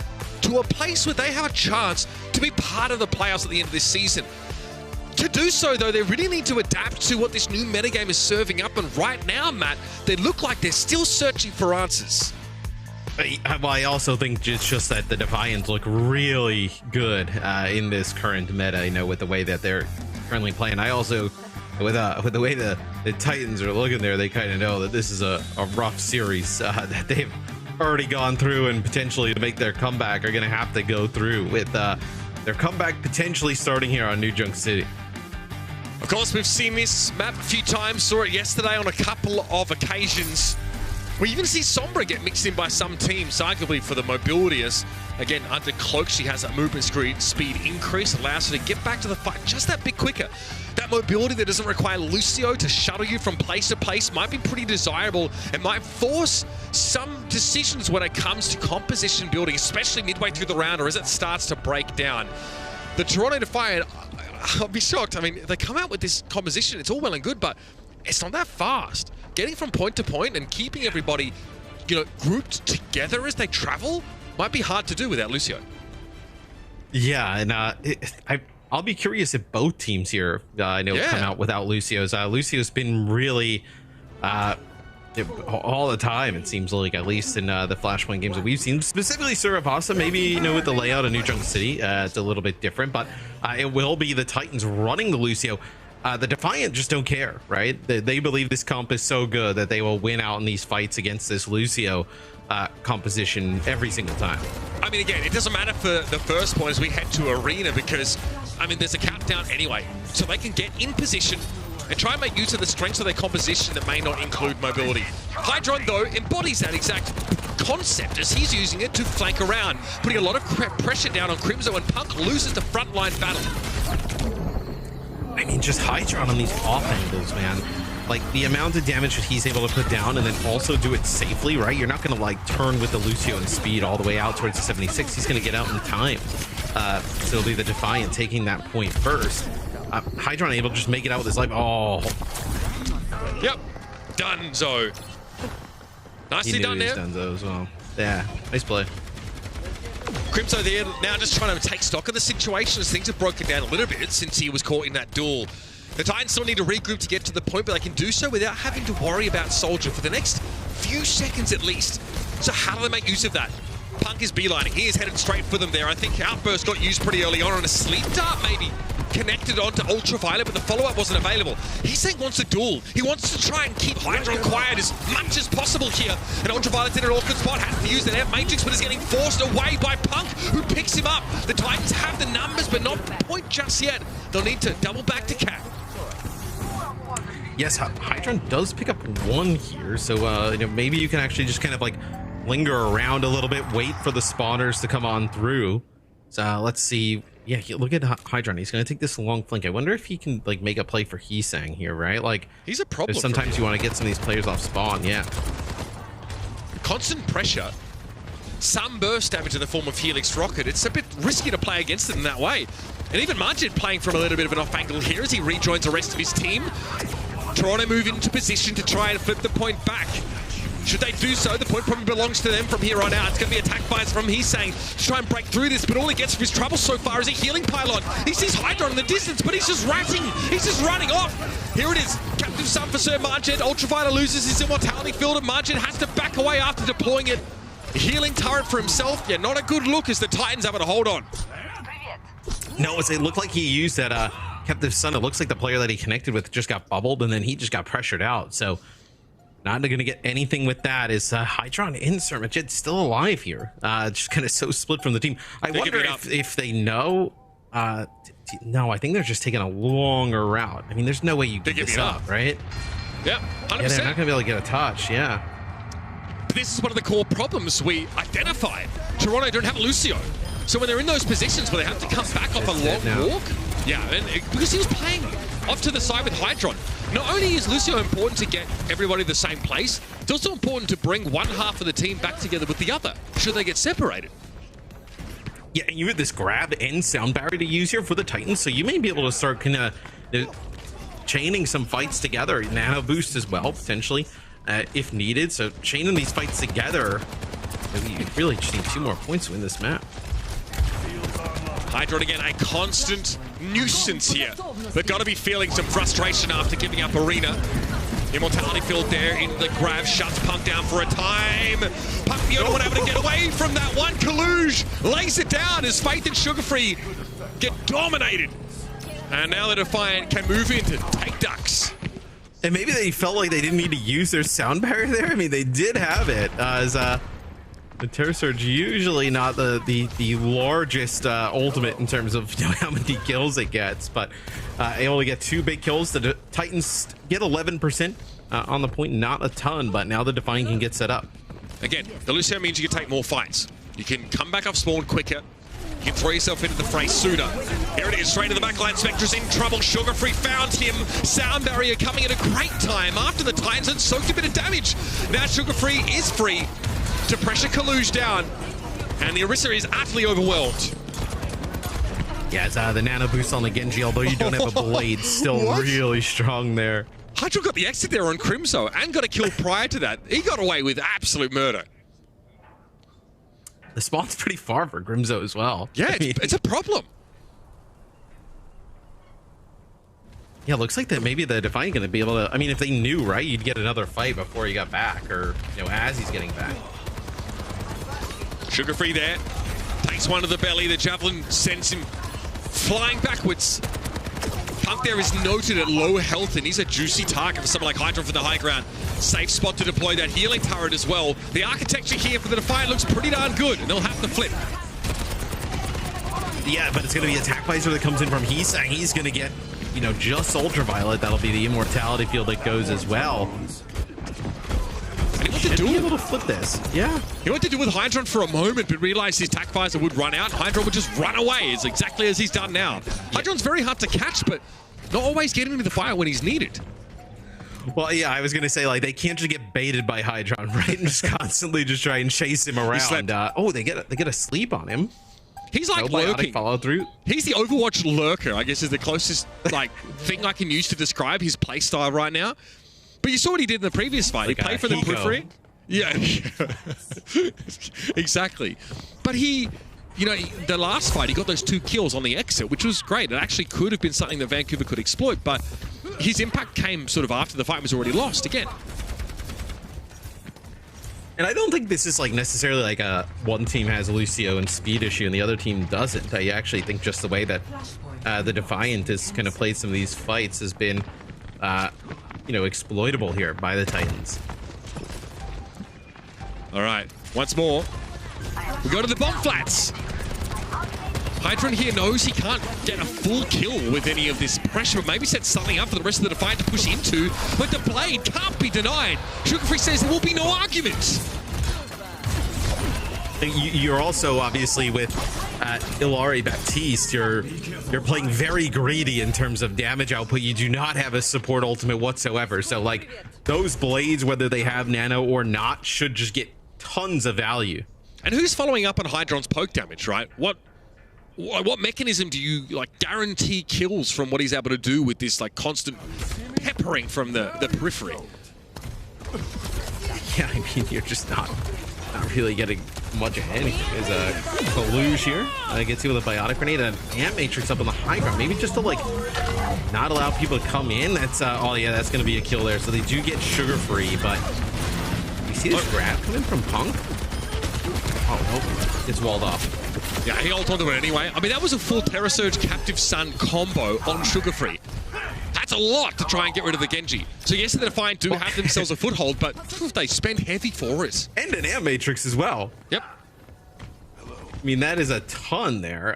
to a place where they have a chance to be part of the playoffs at the end of this season. To do so, though, they really need to adapt to what this new metagame is serving up, and right now, Matt, they look like they're still searching for answers. Well, I also think it's just that the Defiant look really good in this current meta, you know, with the way that they're currently playing. I also, with the way the Titans are looking there, they kind of know that this is a rough series that they've already gone through, and potentially to make their comeback are going to have to go through with their comeback potentially starting here on New Junk City. Of course, we've seen this map a few times, saw it yesterday on a couple of occasions. We even see Sombra get mixed in by some teams, arguably for the mobility, as, again, under Cloak, she has a movement speed increase, allows her to get back to the fight just that bit quicker. That mobility that doesn't require Lucio to shuttle you from place to place might be pretty desirable and might force some decisions when it comes to composition building, especially midway through the round or as it starts to break down. The Toronto Defiant, I'll be shocked. I mean, they come out with this composition, it's all well and good, but it's not that fast. Getting from point to point and keeping everybody, you know, grouped together as they travel might be hard to do without Lucio. Yeah, and I'll be curious if both teams here, I know, come out without Lucio's. Lucio's been really all the time, it seems like, at least in the Flashpoint games that we've seen. Specifically Surabasa, maybe, you know, with the layout of New Junk City, it's a little bit different, but it will be the Titans running the Lucio. The Defiant just don't care, right? They believe this comp is so good that they will win out in these fights against this Lucio composition every single time. I mean, again, it doesn't matter for the first point as we head to Arena because, I mean, there's a countdown anyway. So they can get in position and try and make use of the strengths of their composition that may not include mobility. Hydron, though, embodies that exact concept as he's using it to flank around, putting a lot of pressure down on Crimso, and Punk loses the frontline battle. I mean, just Hydron on these off angles, man. Like, the amount of damage that he's able to put down and then also do it safely, right? You're not going to, like, turn with the Lucio and speed all the way out towards the 76. He's going to get out in time. So it'll be the Defiant taking that point first. Hydron able to just make it out with his life. Oh. Yep. Dunzo. Nicely done there. Dunzo as well. Yeah. Nice play. Crimso there now just trying to take stock of the situation as things have broken down a little bit since he was caught in that duel. The Titans still need to regroup to get to the point, but they can do so without having to worry about Soldier for the next few seconds at least. So how do they make use of that? Punk is beelining. He is headed straight for them there. I think Outburst got used pretty early on a sleep dart maybe. Connected onto Ultraviolet, but the follow-up wasn't available. Heesang wants a duel. He wants to try and keep Hydron quiet as much as possible here. And Ultraviolet's in an awkward spot. Has to use the F Matrix, but is getting forced away by Punk, who picks him up. The Titans have the numbers, but not the point just yet. They'll need to double back to Cap. Yes, Hydron does pick up one here, so you know, maybe you can actually just kind of like linger around a little bit, wait for the spawners to come on through. So let's see. Yeah, look at Hydron. He's going to take this long flank. I wonder if he can like make a play for Heesang here, right? Like, he's a problem. Sometimes you want to get some of these players off spawn. Yeah. Constant pressure. Some burst damage in the form of Helix Rocket. It's a bit risky to play against it in that way. And even Majid playing from a little bit of an off angle here as he rejoins the rest of his team. Toronto move into position to try and flip the point back. Should they do so, the point probably belongs to them from here on out. It's going to be attack bias from Heesang to try and break through this, but all he gets from his trouble so far is a healing pylon. He sees Hydron in the distance, but he's just ratting. He's just running off. Here it is. Captive Sun for Sir Margin. Ultraviolet loses his immortality field, and Margin has to back away after deploying it. Healing turret for himself. Yeah, not a good look as the Titans able to hold on. No, it looked like he used that Captive Sun. It looks like the player that he connected with just got bubbled, and then he just got pressured out. So not going to get anything with that. Is Hydron insert Majid still alive here? Just kind of so split from the team. I wonder if they know. No, I think they're just taking a longer route. I mean, there's no way you give this up, right? Yeah, 100%. Yeah, they're not going to be able to get a touch. Yeah. But this is one of the core problems we identified. Toronto don't have Lucio. So when they're in those positions where they have to come back off a long walk, yeah, and because he was playing off to the side with Hydron. Not only is Lucio important to get everybody the same place, it's also important to bring one half of the team back together with the other, should they get separated. Yeah, you have this grab and sound barrier to use here for the Titans, so you may be able to start kind of chaining some fights together. Nano boost as well, potentially, if needed. So chaining these fights together, you really just need 2 more points to win this map. Hydron again, a constant nuisance here. They've got to be feeling some frustration after giving up Arena. Immortality field there in the grab, shuts Punk down for a time. Punk the only one able to get away from that one. Kaluge lays it down as Faith and Sugarfree get dominated. And now the Defiant can move into take ducks. And maybe they felt like they didn't need to use their sound barrier there. I mean, they did have it as the Terror Surge usually not the largest ultimate in terms of how many kills it gets, but able to get 2 big kills. The Titans get 11% on the point, not a ton, but now the Defiant can get set up. Again, the Lucio means you can take more fights. You can come back off spawn quicker. You can throw yourself into the fray sooner. Here it is, straight to the backline. Spectre's in trouble. Sugarfree found him. Sound barrier coming at a great time after the Titans had soaked a bit of damage. Now Sugarfree is free to pressure Kaluge down, and the Orisa is utterly overwhelmed. Yeah, it's the nano boost on the Genji, although you don't have a blade, still really strong there. Hydro got the exit there on Crimso and got a kill prior to that. He got away with absolute murder. The spawn's pretty far for Grimzo as well. Yeah, it's a problem. Yeah, looks like that maybe the Defiant going to be able to, I mean, if they knew, right, you'd get another fight before he got back, or, you know, as he's getting back. Sugarfree there, takes one to the belly. The Javelin sends him flying backwards. Punk there is noted at low health, and he's a juicy target for someone like Hydro from the high ground. Safe spot to deploy that healing turret as well. The architecture here for the Defiant looks pretty darn good, and they'll have to flip. Yeah, but it's going to be Attack Visor that comes in from Heesang. He's going to get, you know, just Ultraviolet. That'll be the Immortality field that goes as well. And he wanted to be able to flip this. Yeah. He wanted to do with Hydron for a moment, but realized his attack visor would run out. Hydron would just run away. It's exactly as he's done now. Hydron's very hard to catch, but not always getting into the fire when he's needed. Well, yeah, I was going to say, like, they can't just get baited by Hydron, right? And just constantly just try and chase him around. Oh, they get a sleep on him. He's like lurking. Follow through. He's the Overwatch lurker, I guess, is the closest like thing I can use to describe his play style right now. But you saw what he did in the previous fight. Like he played for the periphery. Yeah, exactly. But he, you know, the last fight, he got those 2 kills on the exit, which was great. It actually could have been something that Vancouver could exploit, but his impact came sort of after the fight was already lost again. And I don't think this is like necessarily like a one team has a Lucio and speed issue and the other team doesn't. I actually think just the way that the Defiant has kind of played some of these fights has been, you know, exploitable here by the Titans. All right, once more, we go to the bomb flats. Hydron here knows he can't get a full kill with any of this pressure, but maybe set something up for the rest of the Defiant to push into, but the blade can't be denied. Sugarfree says there will be no argument. You're also obviously with Ilari Baptiste, you're playing very greedy in terms of damage output. You do not have a support ultimate whatsoever. So like those blades, whether they have nano or not, should just get tons of value. And who's following up on Hydron's poke damage, right? What mechanism do you like guarantee kills from what he's able to do with this like constant peppering from the periphery? Yeah, I mean, you're just not really getting much of anything. There's a Kaluge here. Gets you with a Biotic Grenade and Ant Matrix up on the high ground. Maybe just to like not allow people to come in. That's oh yeah, that's gonna be a kill there. So they do get Sugarfree, but you see this grab coming from Punk? Oh nope, it's walled off. Yeah, he ult onto it anyway. I mean, that was a full Terror Surge Captive Sun combo on Sugarfree. That's a lot to try and get rid of the Genji. So yes, the Defiant do have themselves a foothold, but they spend heavy for it. And an Ant Matrix as well. Yep. I mean, that is a ton there.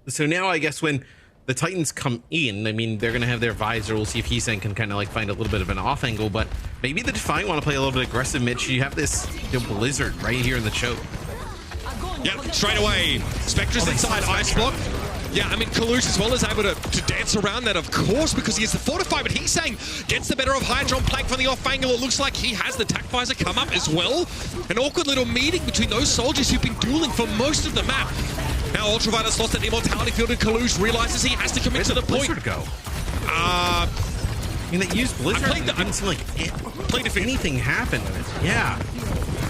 So now I guess when the Titans come in, I mean, they're going to have their visor. We'll see if Heesang can kind of like find a little bit of an off angle, but maybe the Defiant want to play a little bit aggressive Mitch. You have this Blizzard right here in the choke. Yep, straight away. Spectre's inside Ice Block. Yeah, I mean, Kaluge as well is able to dance around that, of course, because he has the Fortify, but he's saying gets the better of Hydron, playing from the off angle. It looks like he has the Attack Visor come up as well. An awkward little meeting between those soldiers who've been dueling for most of the map. Now Ultraviolet's lost that immortality field, and Kalush realizes he has to commit to the point. Blizzard go? I mean, they used Blizzard. It didn't seem like anything happened with it. Yeah.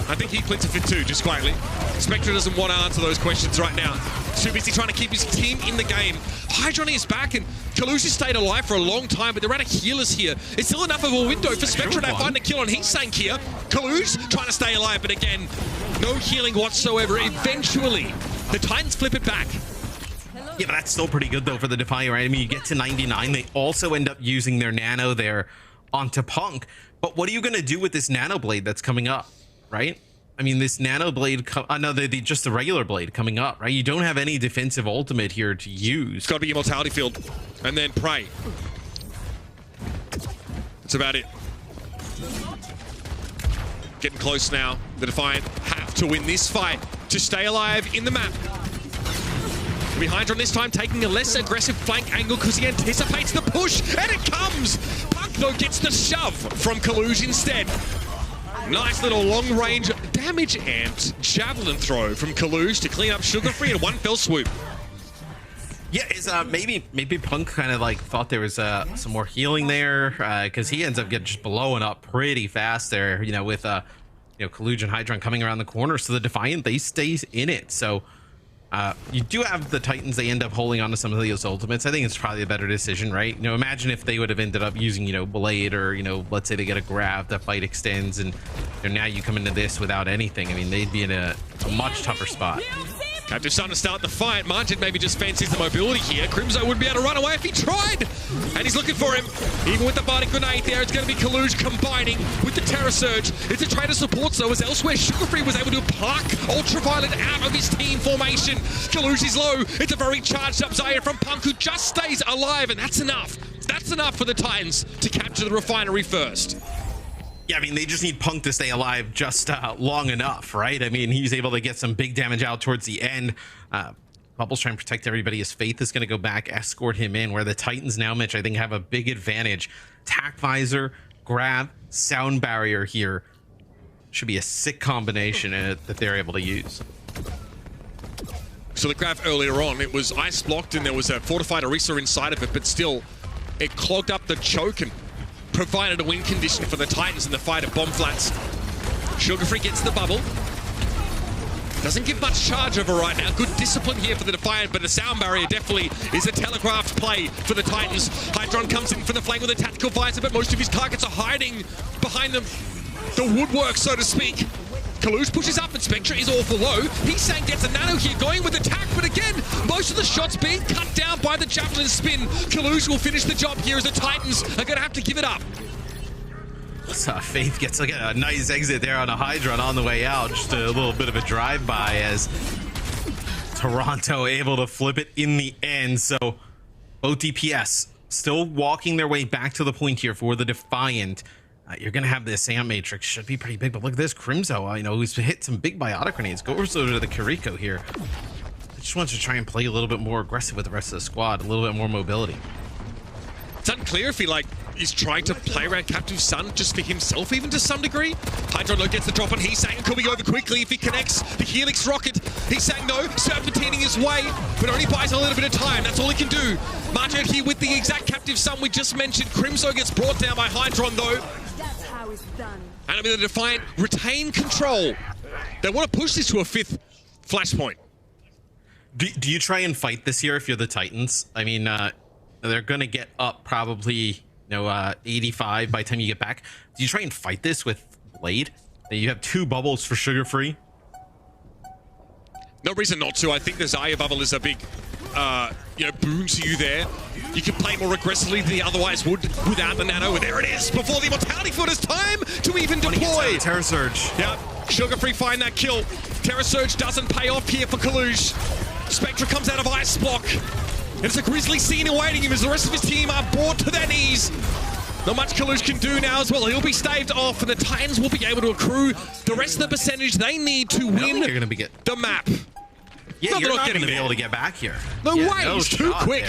I think he played to fit too, just quietly. Spectre doesn't want to answer those questions right now. Too busy trying to keep his team in the game. Hydron is back, and Kalush has stayed alive for a long time, but they're out of healers here. It's still enough of a window for Spectre to find a kill on his sank here. Kalush trying to stay alive, but again, no healing whatsoever. Eventually, the Titans flip it back. Yeah, but that's still pretty good, though, for the Defiant, right? I mean, you get to 99. They also end up using their Nano there onto Punk. But what are you going to do with this Nano Blade that's coming up, right? I mean, this Nano Blade, just the regular Blade coming up, right? You don't have any defensive ultimate here to use. It's got to be Immortality Field, and then Prey. That's about it. Getting close now. The Defiant have to win this fight to stay alive in the map. Behind on this time, taking a less aggressive flank angle because he anticipates the push, and it comes! Punk, though, gets the shove from Kalush instead. Nice little long-range damage amped javelin throw from Kalush to clean up Sugar Free in one fell swoop. Yeah, is maybe Punk kind of like thought there was some more healing there, because he ends up getting just blowing up pretty fast there, you know, with Kalush and Hydron coming around the corner. So the Defiant, they stays in it. So you do have the Titans, they end up holding on to some of those ultimates. I think it's probably a better decision, right? You know, imagine if they would have ended up using, Blade, or, let's say they get a grab, the fight extends, and now you come into this without anything. I mean, they'd be in a much tougher spot. Captive Sun to start the fight. Margin maybe just fancies the mobility here. Crimzo wouldn't be able to run away if he tried. And he's looking for him. Even with the Bardic Grenade there, it's going to be Kalush combining with the Terror Surge. It's a traitor support, so as elsewhere, Sugar Free was able to pluck Ultraviolet out of his team formation. Kalush is low. It's a very charged up Zaya from Punk, who just stays alive, and that's enough. That's enough for the Titans to capture the refinery first. Yeah, I mean, they just need Punk to stay alive just long enough, right? I mean, he's able to get some big damage out towards the end. Bubble's trying to protect everybody. His Faith is going to go back, escort him in, where the Titans now, Mitch, I think, have a big advantage. Tac Visor, grab, sound barrier here. Should be a sick combination that they're able to use. So the graph earlier on, it was ice blocked, and there was a fortified Orisa inside of it, but still, it clogged up the choke and provided a win condition for the Titans in the fight at Bomb Flats. Sugar Free gets the bubble. Doesn't give much charge over right now. Good discipline here for the Defiant, but the sound barrier definitely is a telegraphed play for the Titans. Hydron comes in from the flank with a tactical visor, but most of his targets are hiding behind them. The woodwork, so to speak. Kalush pushes up, and Spectre is awful low. Heesang gets a nano here, going with attack, but again, most of the shots being cut down by the javelin spin. Kalush will finish the job here as the Titans are going to have to give it up. So Faith gets like a nice exit there on a Hydron on the way out. Just a little bit of a drive-by as Toronto able to flip it in the end. So both DPS still walking their way back to the point here for the Defiant. You're going to have this Amp Matrix. Should be pretty big, but look at this Crimzo, who's hit some big biotic grenades. Goes over to the Kiriko here. I just wants to try and play a little bit more aggressive with the rest of the squad, a little bit more mobility. It's unclear if he is trying to play around Captive Sun just for himself, even to some degree. Hydron gets the drop on Heesang, coming over quickly if he connects the Helix rocket. Heesang, no, serpentining his way, but only buys a little bit of time. That's all he can do. Margin here with the exact Captive Sun we just mentioned. Crimzo gets brought down by Hydron, though. And I mean, the Defiant retain control. They want to push this to a 5th flashpoint. Do you try and fight this here if you're the Titans? I mean, they're going to get up probably, 85 by the time you get back. Do you try and fight this with Blade? You have 2 bubbles for Sugar Free. No reason not to. I think the Zaya bubble is a big, boon to you there. You can play more aggressively than you otherwise would without the nano. And there it is, before the Immortality Field is time to even deploy. Terror Surge. Yeah, Sugar Free find that kill. Terror Surge doesn't pay off here for Kalush. Spectre comes out of Ice Block. And it's a grisly scene awaiting him as the rest of his team are brought to their knees. Not much Kalush can do now as well. He'll be staved off, and the Titans will be able to accrue the rest of the percentage they need to win the map. Yeah, you're not going to be able to get back here. No way, it's too quick.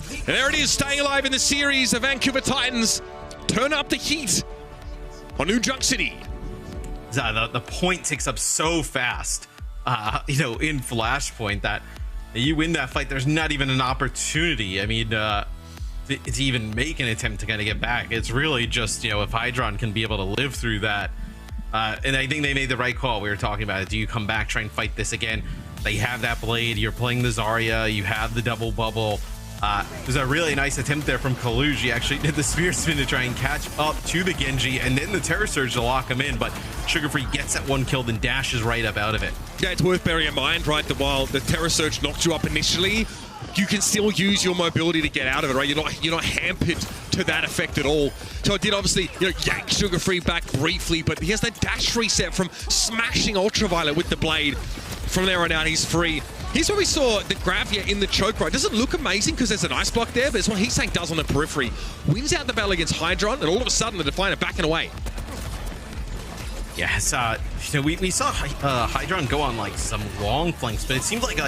And there it is, staying alive in the series. The Vancouver Titans turn up the heat on New Junk City. The point ticks up so fast in Flashpoint, that you win that fight, there's not even an opportunity. I mean, to even make an attempt to kind of get back. It's really just, if Hydron can be able to live through that. And I think they made the right call. We were talking about it. Do you come back, try and fight this again? They have that blade. You're playing the Zarya. You have the double bubble. There's a really nice attempt there from Kaluj. He actually did the spear spin to try and catch up to the Genji, and then the Terror Surge to lock him in. But Sugar Free gets that one kill, then dashes right up out of it. Yeah, it's worth bearing in mind, right, that while the Terror Surge knocked you up initially, you can still use your mobility to get out of it, right? You're not hampered to that effect at all. So it did obviously, yank Sugar Free back briefly, but he has that dash reset from smashing Ultraviolet with the blade. From there on out, he's free. Here's where we saw the Gravia in the choke right. Doesn't look amazing because there's an ice block there, but it's what Heat Tank does on the periphery. Wins out the battle against Hydron, and all of a sudden the Defiant are backing away. Yes, we saw Hydron go on like some long flanks, but it seemed like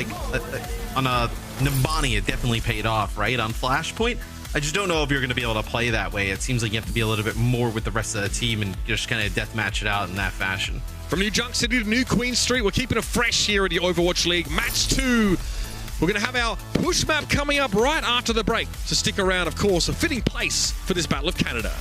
on a Nimbani it definitely paid off, right? On Flashpoint, I just don't know if you're going to be able to play that way. It seems like you have to be a little bit more with the rest of the team and just kind of deathmatch it out in that fashion. From New Junk City to New Queen Street, we're keeping it fresh here at the Overwatch League. Match 2. We're going to have our push map coming up right after the break. So stick around, of course, a fitting place for this Battle of Canada.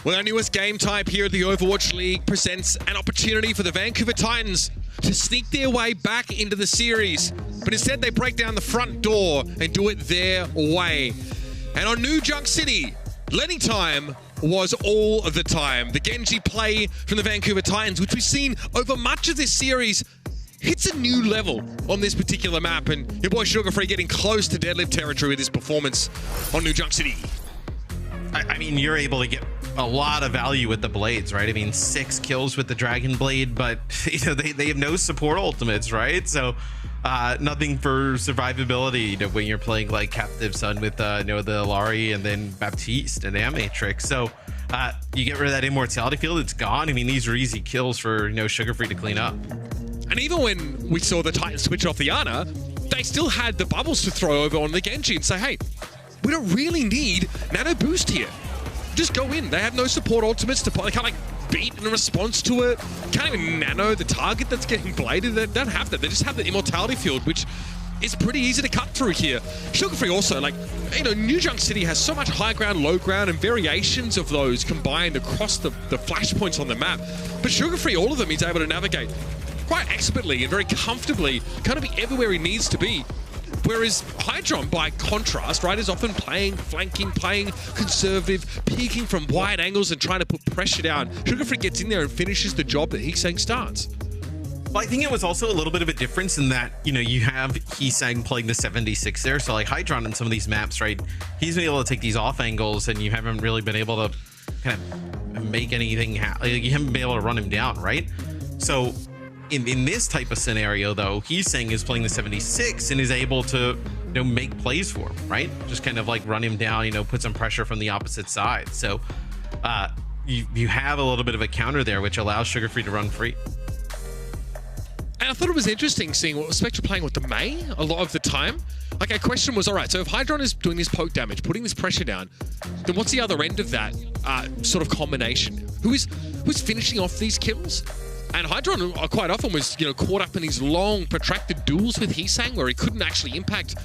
Well, our newest game type here at the Overwatch League presents an opportunity for the Vancouver Titans to sneak their way back into the series. But instead, they break down the front door and do it their way. And on New Junk City, letting time was all the time. The Genji play from the Vancouver Titans, which we've seen over much of this series, hits a new level on this particular map, and your boy Sugar Free getting close to deadlift territory with his performance on New Junk City. I mean, you're able to get a lot of value with the blades, right? I mean, 6 kills with the Dragon Blade, but you know they have no support ultimates, right? So nothing for survivability, you know, when you're playing like Captive Sun with you know, the Alari and then Baptiste and Amatrix. So you get rid of that immortality field, it's gone. I mean, these are easy kills for, you know, Sugar Free to clean up. And even when we saw the Titans switch off the Ana, they still had the bubbles to throw over on the Genji and say, hey, we don't really need nano boost here. Just go in. They have no support ultimates to they can't like beat in response to it. Can't even nano the target that's getting bladed. They don't have that. They just have the immortality field, which is pretty easy to cut through here. Sugar Free also, like, you know, New Junk City has so much high ground, low ground, and variations of those combined across the flashpoints on the map. But Sugar Free, all of them, he's able to navigate quite expertly and very comfortably, kind of be everywhere he needs to be. Whereas Hydron, by contrast, right, is often playing, flanking, playing conservative, peeking from wide angles and trying to put pressure down. Sugar Free gets in there and finishes the job that Heesang starts. Well, I think it was also a little bit of a difference in that, you know, you have Heesang playing the 76 there. So like Hydron in some of these maps, right, he's been able to take these off angles and you haven't really been able to kind of make anything happen. You haven't been able to run him down, right? So in this type of scenario, though, Heesang is playing the 76 and is able to, you know, make plays for him, right? Just kind of like run him down, you know, put some pressure from the opposite side. So you have a little bit of a counter there, which allows Sugar Free to run free. And I thought it was interesting seeing what Spectre playing with the Mei a lot of the time. Like, our question was, all right, so if Hydron is doing this poke damage, putting this pressure down, then what's the other end of that sort of combination? Who's finishing off these kills? And Hydron quite often was, you know, caught up in these long, protracted duels with Heesang where he couldn't actually impact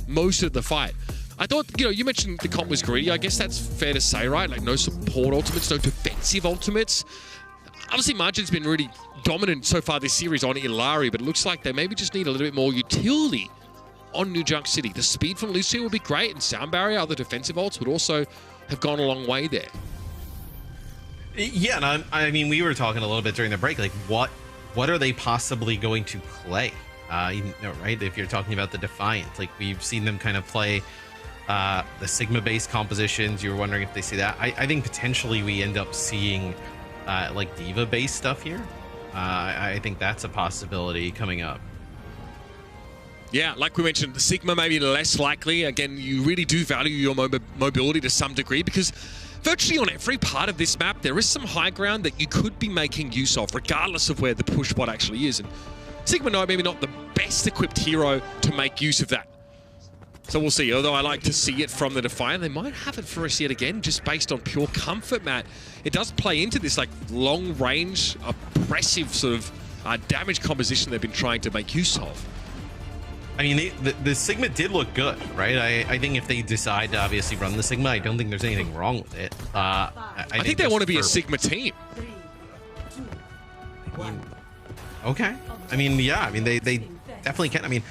most of the fight. I thought, you know, you mentioned the comp was greedy. I guess that's fair to say, right? Like, no support ultimates, no defensive ultimates. Obviously, Margin's been really dominant so far this series on Illari, but it looks like they maybe just need a little bit more utility on New Junk City. The speed from Lucio would be great, and Sound Barrier, other defensive ults would also have gone a long way there. Yeah, and I mean, we were talking a little bit during the break, like what are they possibly going to play? You know, right? If you're talking about the Defiant, like we've seen them kind of play the Sigma-based compositions. You were wondering if they see that. I think potentially we end up seeing like Diva-based stuff here. I think that's a possibility coming up. Yeah, like we mentioned, the Sigma may be less likely. Again, you really do value your mobility to some degree because virtually on every part of this map, there is some high ground that you could be making use of, regardless of where the push spot actually is. And Sigma, no, maybe not the best equipped hero to make use of that. So we'll see. Although I like to see it from the Defiant, they might have it for us yet again, just based on pure comfort, Matt. It does play into this like long-range, oppressive sort of damage composition they've been trying to make use of. I mean, the Sigma did look good, right? I think if they decide to obviously run the Sigma, I don't think there's anything wrong with it. I think they want to be a Sigma team. Okay. I mean, yeah. I mean, they definitely can. I mean,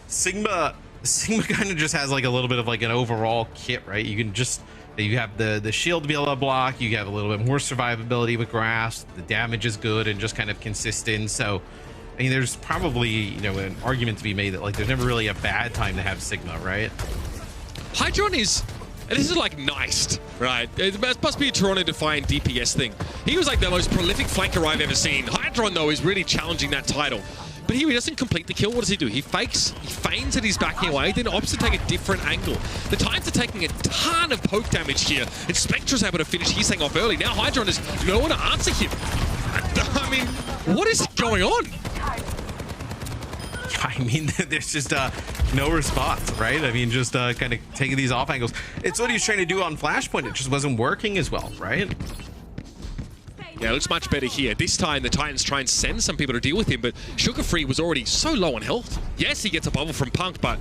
Sigma kind of just has like a little bit of like an overall kit, right? You can just, you have the shield to be able to block. You have a little bit more survivability with Grasp. The damage is good and just kind of consistent. So, I mean, there's probably, you know, an argument to be made that like there's never really a bad time to have Sigma, right? Hydron is, and this is like nice, right? It must be a Toronto Defiant DPS thing. He was like the most prolific flanker I've ever seen. Hydron, though, is really challenging that title. But here he doesn't complete the kill. What does he do? He fakes, he feigns that he's backing away, then opts to take a different angle. The Titans are taking a ton of poke damage here, and Spectre's able to finish Heesang off early. Now Hydron has no one to answer him. I mean, what is going on? I mean, there's just no response, right? I mean, just kind of taking these off angles. It's what he was trying to do on Flashpoint. It just wasn't working as well, right? Yeah, it looks much better here. This time, the Titans try and send some people to deal with him, but Sugar Free was already so low on health. Yes, he gets a bubble from Punk, but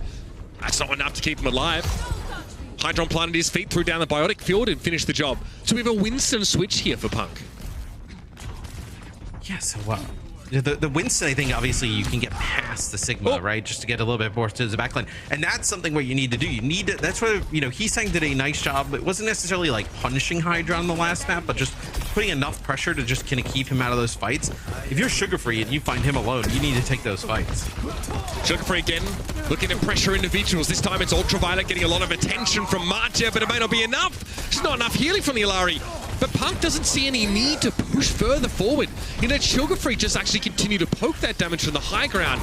that's not enough to keep him alive. Hydron planted his feet, threw down the biotic field, and finished the job. So we have a Winston switch here for Punk. Yeah, so the Winston, I think, obviously, you can get past past the Sigma, right? Just to get a little bit more to the backline. And that's something what you need to do. You need to, that's where, you know, Heesang did a nice job. It wasn't necessarily like punishing Hydra on the last map, but just putting enough pressure to just kind of keep him out of those fights. If you're Sugar Free and you find him alone, you need to take those fights. Sugar Free again, looking to pressure individuals. This time it's Ultraviolet getting a lot of attention from Marja, but it may not be enough. There's not enough healing from the Illari. But Punk doesn't see any need to push further forward. You know, Sugar Free just actually continue to poke that damage from the high ground.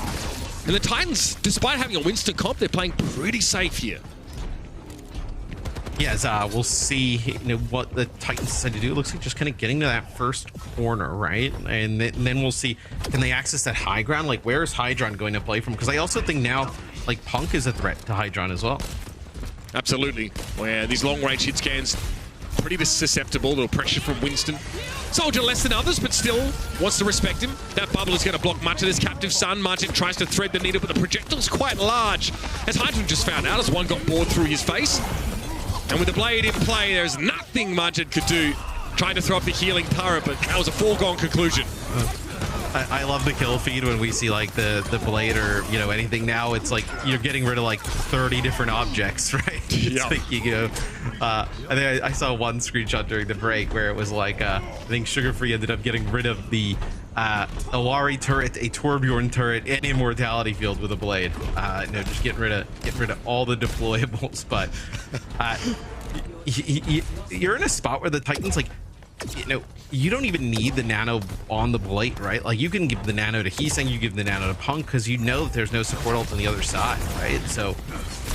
And the Titans, despite having a Winston comp, they're playing pretty safe here. Yes, we'll see, you know, what the Titans decide to do. It looks like just kind of getting to that first corner, right? And then we'll see, can they access that high ground? Like, where is Hydron going to play from? Because I also think now, like, Punk is a threat to Hydron as well. Absolutely. Where these long-range hit scans, pretty susceptible. A little pressure from Winston. Soldier less than others, but still wants to respect him. That bubble is going to block much of this captive sun. Martin tries to thread the needle, but the projectile's quite large. As Hydron just found out, as one got bored through his face. And with the blade in play, there's nothing Martin could do. Trying to throw up the healing turret, but that was a foregone conclusion. I love the kill feed when we see like the blade or, you know, anything. Now it's like you're getting rid of like 30 different objects, right? It's like, you know, I think I saw one screenshot during the break where it was like I think Sugar Free ended up getting rid of the Illari turret, a Torbjorn turret, and Immortality field with a blade. You know, just getting rid of all the deployables. But you're in a spot where the Titans, like, you know, you don't even need the nano on the blade, right? Like, you can give the nano to Heesang, you give the nano to Punk, because you know that there's no support ult on the other side, right? So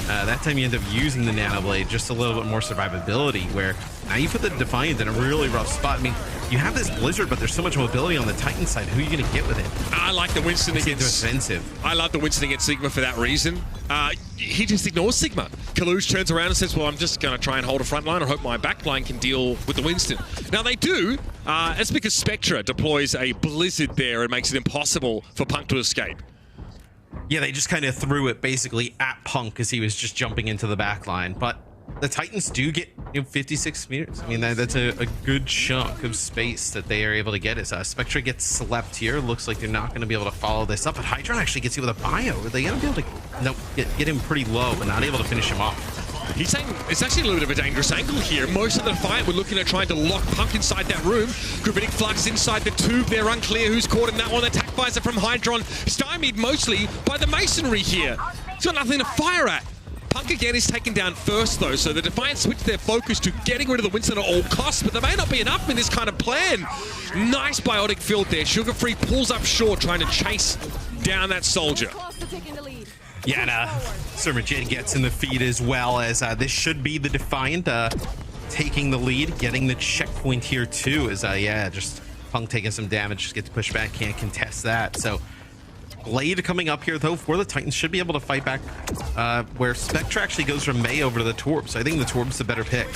that time you end up using the nano blade, just a little bit more survivability, where now you put the Defiant in a really rough spot. I mean, you have this Blizzard, but there's so much mobility on the Titan side. Who are you going to get with it? I like the Winston against offensive. I love the Winston against Sigma for that reason. He just ignores Sigma. Kalush turns around and says, well, I'm just going to try and hold a front line or hope my back line can deal with the Winston. Now they do. It's because Spectra deploys a Blizzard there and makes it impossible for Punk to escape. Yeah, they just kind of threw it basically at Punk as he was just jumping into the back line. But the Titans do get, you know, 56 meters. I mean, that's a good chunk of space that they are able to get. As Spectra gets slept here, looks like they're not going to be able to follow this up. But Hydron actually gets hit with a bio. Are they going to be able to get him pretty low, but not able to finish him off? He's saying it's actually a little bit of a dangerous angle here. Most of the Defiant were looking at trying to lock Punk inside that room. Gravitic Flux inside the tube. They're unclear who's caught in that one. Attack visor from Hydron, stymied mostly by the masonry here. He's got nothing to fire at. Punk again is taken down first, though, so the Defiant switch their focus to getting rid of the Winston at all costs, but there may not be enough in this kind of plan. Nice biotic field there. Sugar Free pulls up short, trying to chase down that soldier. Yeah, and Summer Jin gets in the feed as well, as this should be the Defiant taking the lead, getting the checkpoint here too, as yeah, just Punk taking some damage, just gets pushed back, can't contest that. So Blade coming up here, though, for the Titans should be able to fight back, where Spectra actually goes from May over to the Torb. So I think the Torb's the better pick.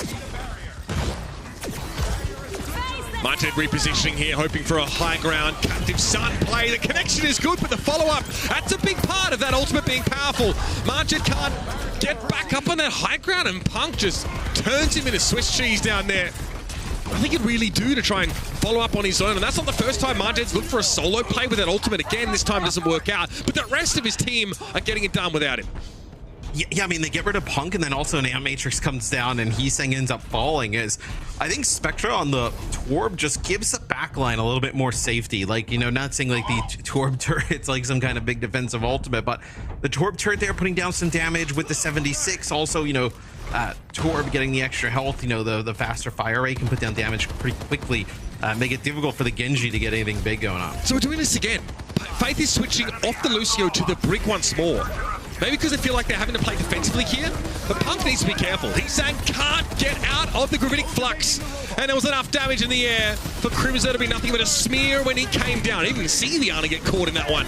Martin repositioning here, hoping for a high ground captive sun play. The connection is good, but the follow-up, that's a big part of that ultimate being powerful. Martin can't get back up on that high ground, and Punk just turns him into Swiss cheese down there. I think he'd really do to try and follow up on his own, and that's not the first time Martin's looked for a solo play with that ultimate again. This time doesn't work out, but the rest of his team are getting it done without him. Yeah, I mean, they get rid of Punk, and then also an Amp Matrix comes down, and Heesang ends up falling. As I think Spectra on the Torb just gives the backline a little bit more safety. Like, you know, not saying like the Torb turret's like some kind of big defensive ultimate, but the Torb turret there putting down some damage with the 76. Also, you know, Torb getting the extra health, you know, the faster fire rate can put down damage pretty quickly, make it difficult for the Genji to get anything big going on. So we're doing this again. Faith is switching off the Lucio to the Brig once more. Maybe because they feel like they're having to play defensively here, but Punk needs to be careful. Heesang can't get out of the Gravitic Flux, and there was enough damage in the air for Crimzo to be nothing but a smear when he came down. Even see the Ana get caught in that one.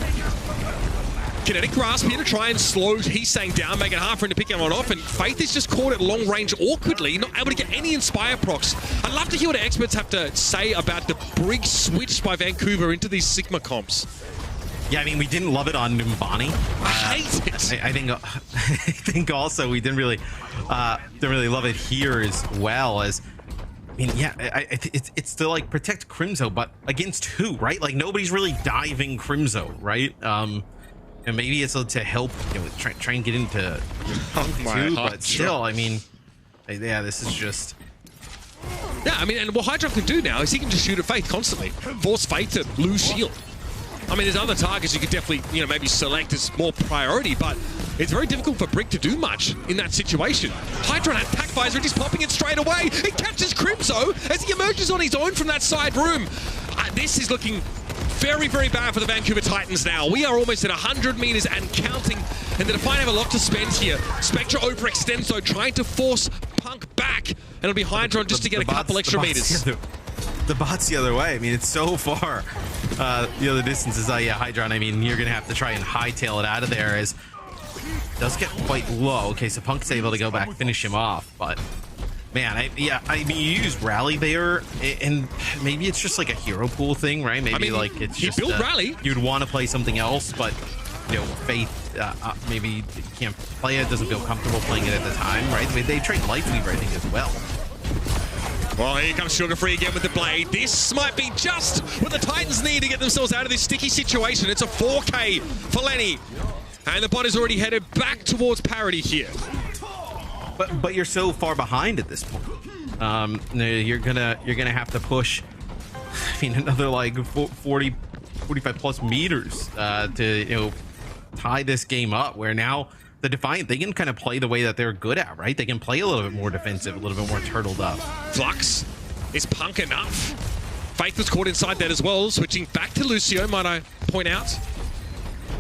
Kinetic Grasp here to try and slow Heesang down, make it hard for him to pick everyone off, and Faith is just caught at long range awkwardly, not able to get any Inspire procs. I'd love to hear what experts have to say about the Brig switch by Vancouver into these Sigma comps. Yeah, I mean, we didn't love it on Numbani. I hate it. I think also we didn't really love it here as well. As I mean, yeah, it's still like protect Crimzo, but against who, right? Like nobody's really diving Crimzo, right? and maybe it's to help try and get into too, but still, I mean, yeah, this is just. Yeah, I mean, and what Hydra can do now is he can just shoot at Faith constantly, force Faith to lose shield. I mean, there's other targets you could definitely, maybe select as more priority, but it's very difficult for Brick to do much in that situation. Hydron attack visor and he's popping it straight away. He catches Crimso as he emerges on his own from that side room. This is looking very, very bad for the Vancouver Titans now. We are almost at 100 meters and counting, and the Defiant have a lot to spend here. Spectra overextends though, trying to force Punk back, and it'll be Hydron just to get a couple extra meters. The bot's the other way. I mean, it's so far. The other distance is, yeah, Hydron. I mean, you're going to have to try and hightail it out of there as it does get quite low. Okay, so Punk's able to go back, finish him off. But, man, I mean, you use Rally there, and maybe it's just like a hero pool thing, right? Maybe like it's just built Rally. You'd want to play something else, but, Faith, maybe can't play it, doesn't feel comfortable playing it at the time, right? I mean, they trade Lifeweaver, I think, as well. Well, here comes Sugar Free again with the blade. This might be just what the Titans need to get themselves out of this sticky situation. It's a 4K for Lenny. And the bot is already headed back towards parity here. But you're so far behind at this point. You're gonna have to push, I mean, another like 45 plus meters to tie this game up, where now the Defiant, they can kind of play the way that they're good at, right? They can play a little bit more defensive, a little bit more turtled up. Flux, is Punk enough? Faith was caught inside that as well, switching back to Lucio, might I point out.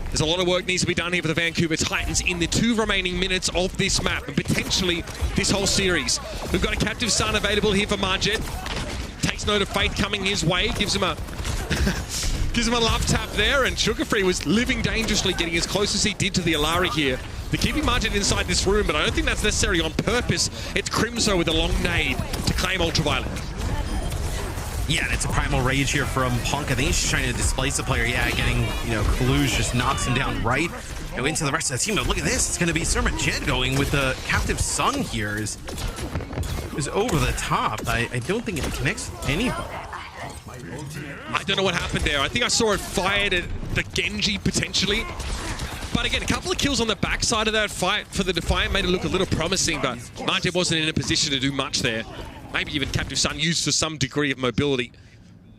There's a lot of work needs to be done here for the Vancouver Titans in the 2 remaining minutes of this map, and potentially this whole series. We've got a Captive Sun available here for Marjet. Takes note of Faith coming his way, gives him a gives him a love tap there, and Sugar Free was living dangerously, getting as close as he did to the Alari here. They're keeping Marjet inside this room, but I don't think that's necessarily on purpose. It's Crimso with a long nade to claim Ultraviolet. Yeah, and it's a Primal Rage here from Punk. I think he's just trying to displace the player. Yeah, getting, Kaluge just knocks him down right. Into the rest of the team. But look at this. It's going to be Summer Jed going with the Captive Sun here is over the top. I don't think it connects with anybody. I don't know what happened there. I think I saw it fired at the Genji potentially. But again, a couple of kills on the backside of that fight for the Defiant made it look a little promising, but Marjet wasn't in a position to do much there. Maybe even Captive Sun used for some degree of mobility.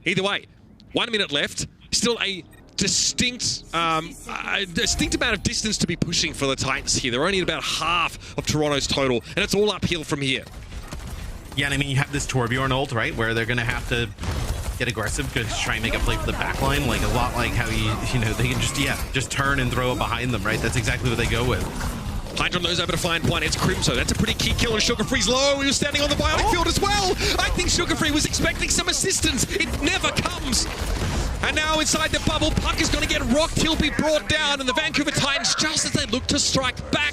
Either way, 1 minute left. Still a distinct amount of distance to be pushing for the Titans here. They're only at about half of Toronto's total, and it's all uphill from here. Yeah, and I mean, you have this Torbjorn ult, right, where they're going to have to get aggressive, to try and make a play for the backline, like a lot like how they can just turn and throw it behind them, right? That's exactly what they go with. Hydron knows over to find one. It's Crimso. That's a pretty key kill, and Sugar Free's low. He was standing on the biotic field as well. I think Sugar Free was expecting some assistance. It never comes. And now inside the bubble, Puck is going to get rocked. He'll be brought down, and the Vancouver Titans, just as they look to strike back,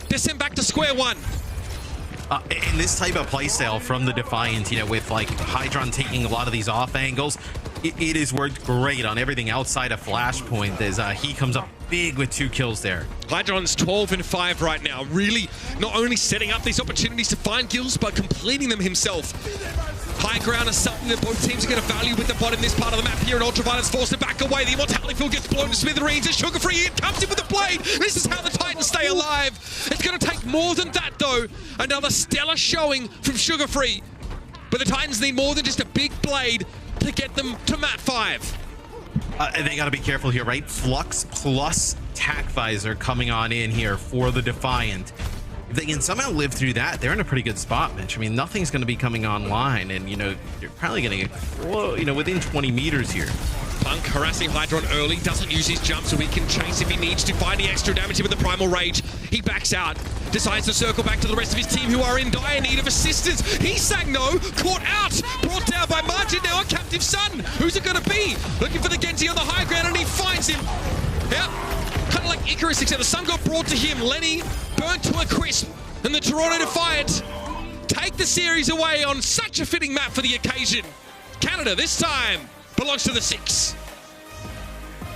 they're sent back to square one. In this type of playstyle from the Defiant, with like Hydron taking a lot of these off angles, it has worked great on everything outside of Flashpoint, as he comes up big with 2 kills there. Hydron's 12-5 right now, really not only setting up these opportunities to find kills, but completing them himself. High ground is something that both teams are going to value with the bot in this part of the map here, and Ultraviolet's forced to back away. The Immortality Field gets blown to smithereens, and Sugar Free comes in with the blade. This is how the Titans stay alive. It's going to take more than that, though. Another stellar showing from Sugar Free. But the Titans need more than just a big blade to get them to map 5. They got to be careful here, right? Flux plus Tac Visor coming on in here for the Defiant. If they can somehow live through that, they're in a pretty good spot, Mitch. I mean, nothing's going to be coming online, and, you're probably going to get, within 20 meters here. Punk harassing Hydron early, doesn't use his jump, so he can chase if he needs to, finding extra damage here with the Primal Rage. He backs out, decides to circle back to the rest of his team who are in dire need of assistance. He's saying no, caught out, brought down by Marjet, now a Captive Sun. Who's it going to be? Looking for the Genji on the high ground, and he finds him. Yep, kind of like Icarus, except the sun got brought to him. Lenny burnt to a crisp, and the Toronto Defiant take the series away on such a fitting map for the occasion. Canada this time belongs to the 6.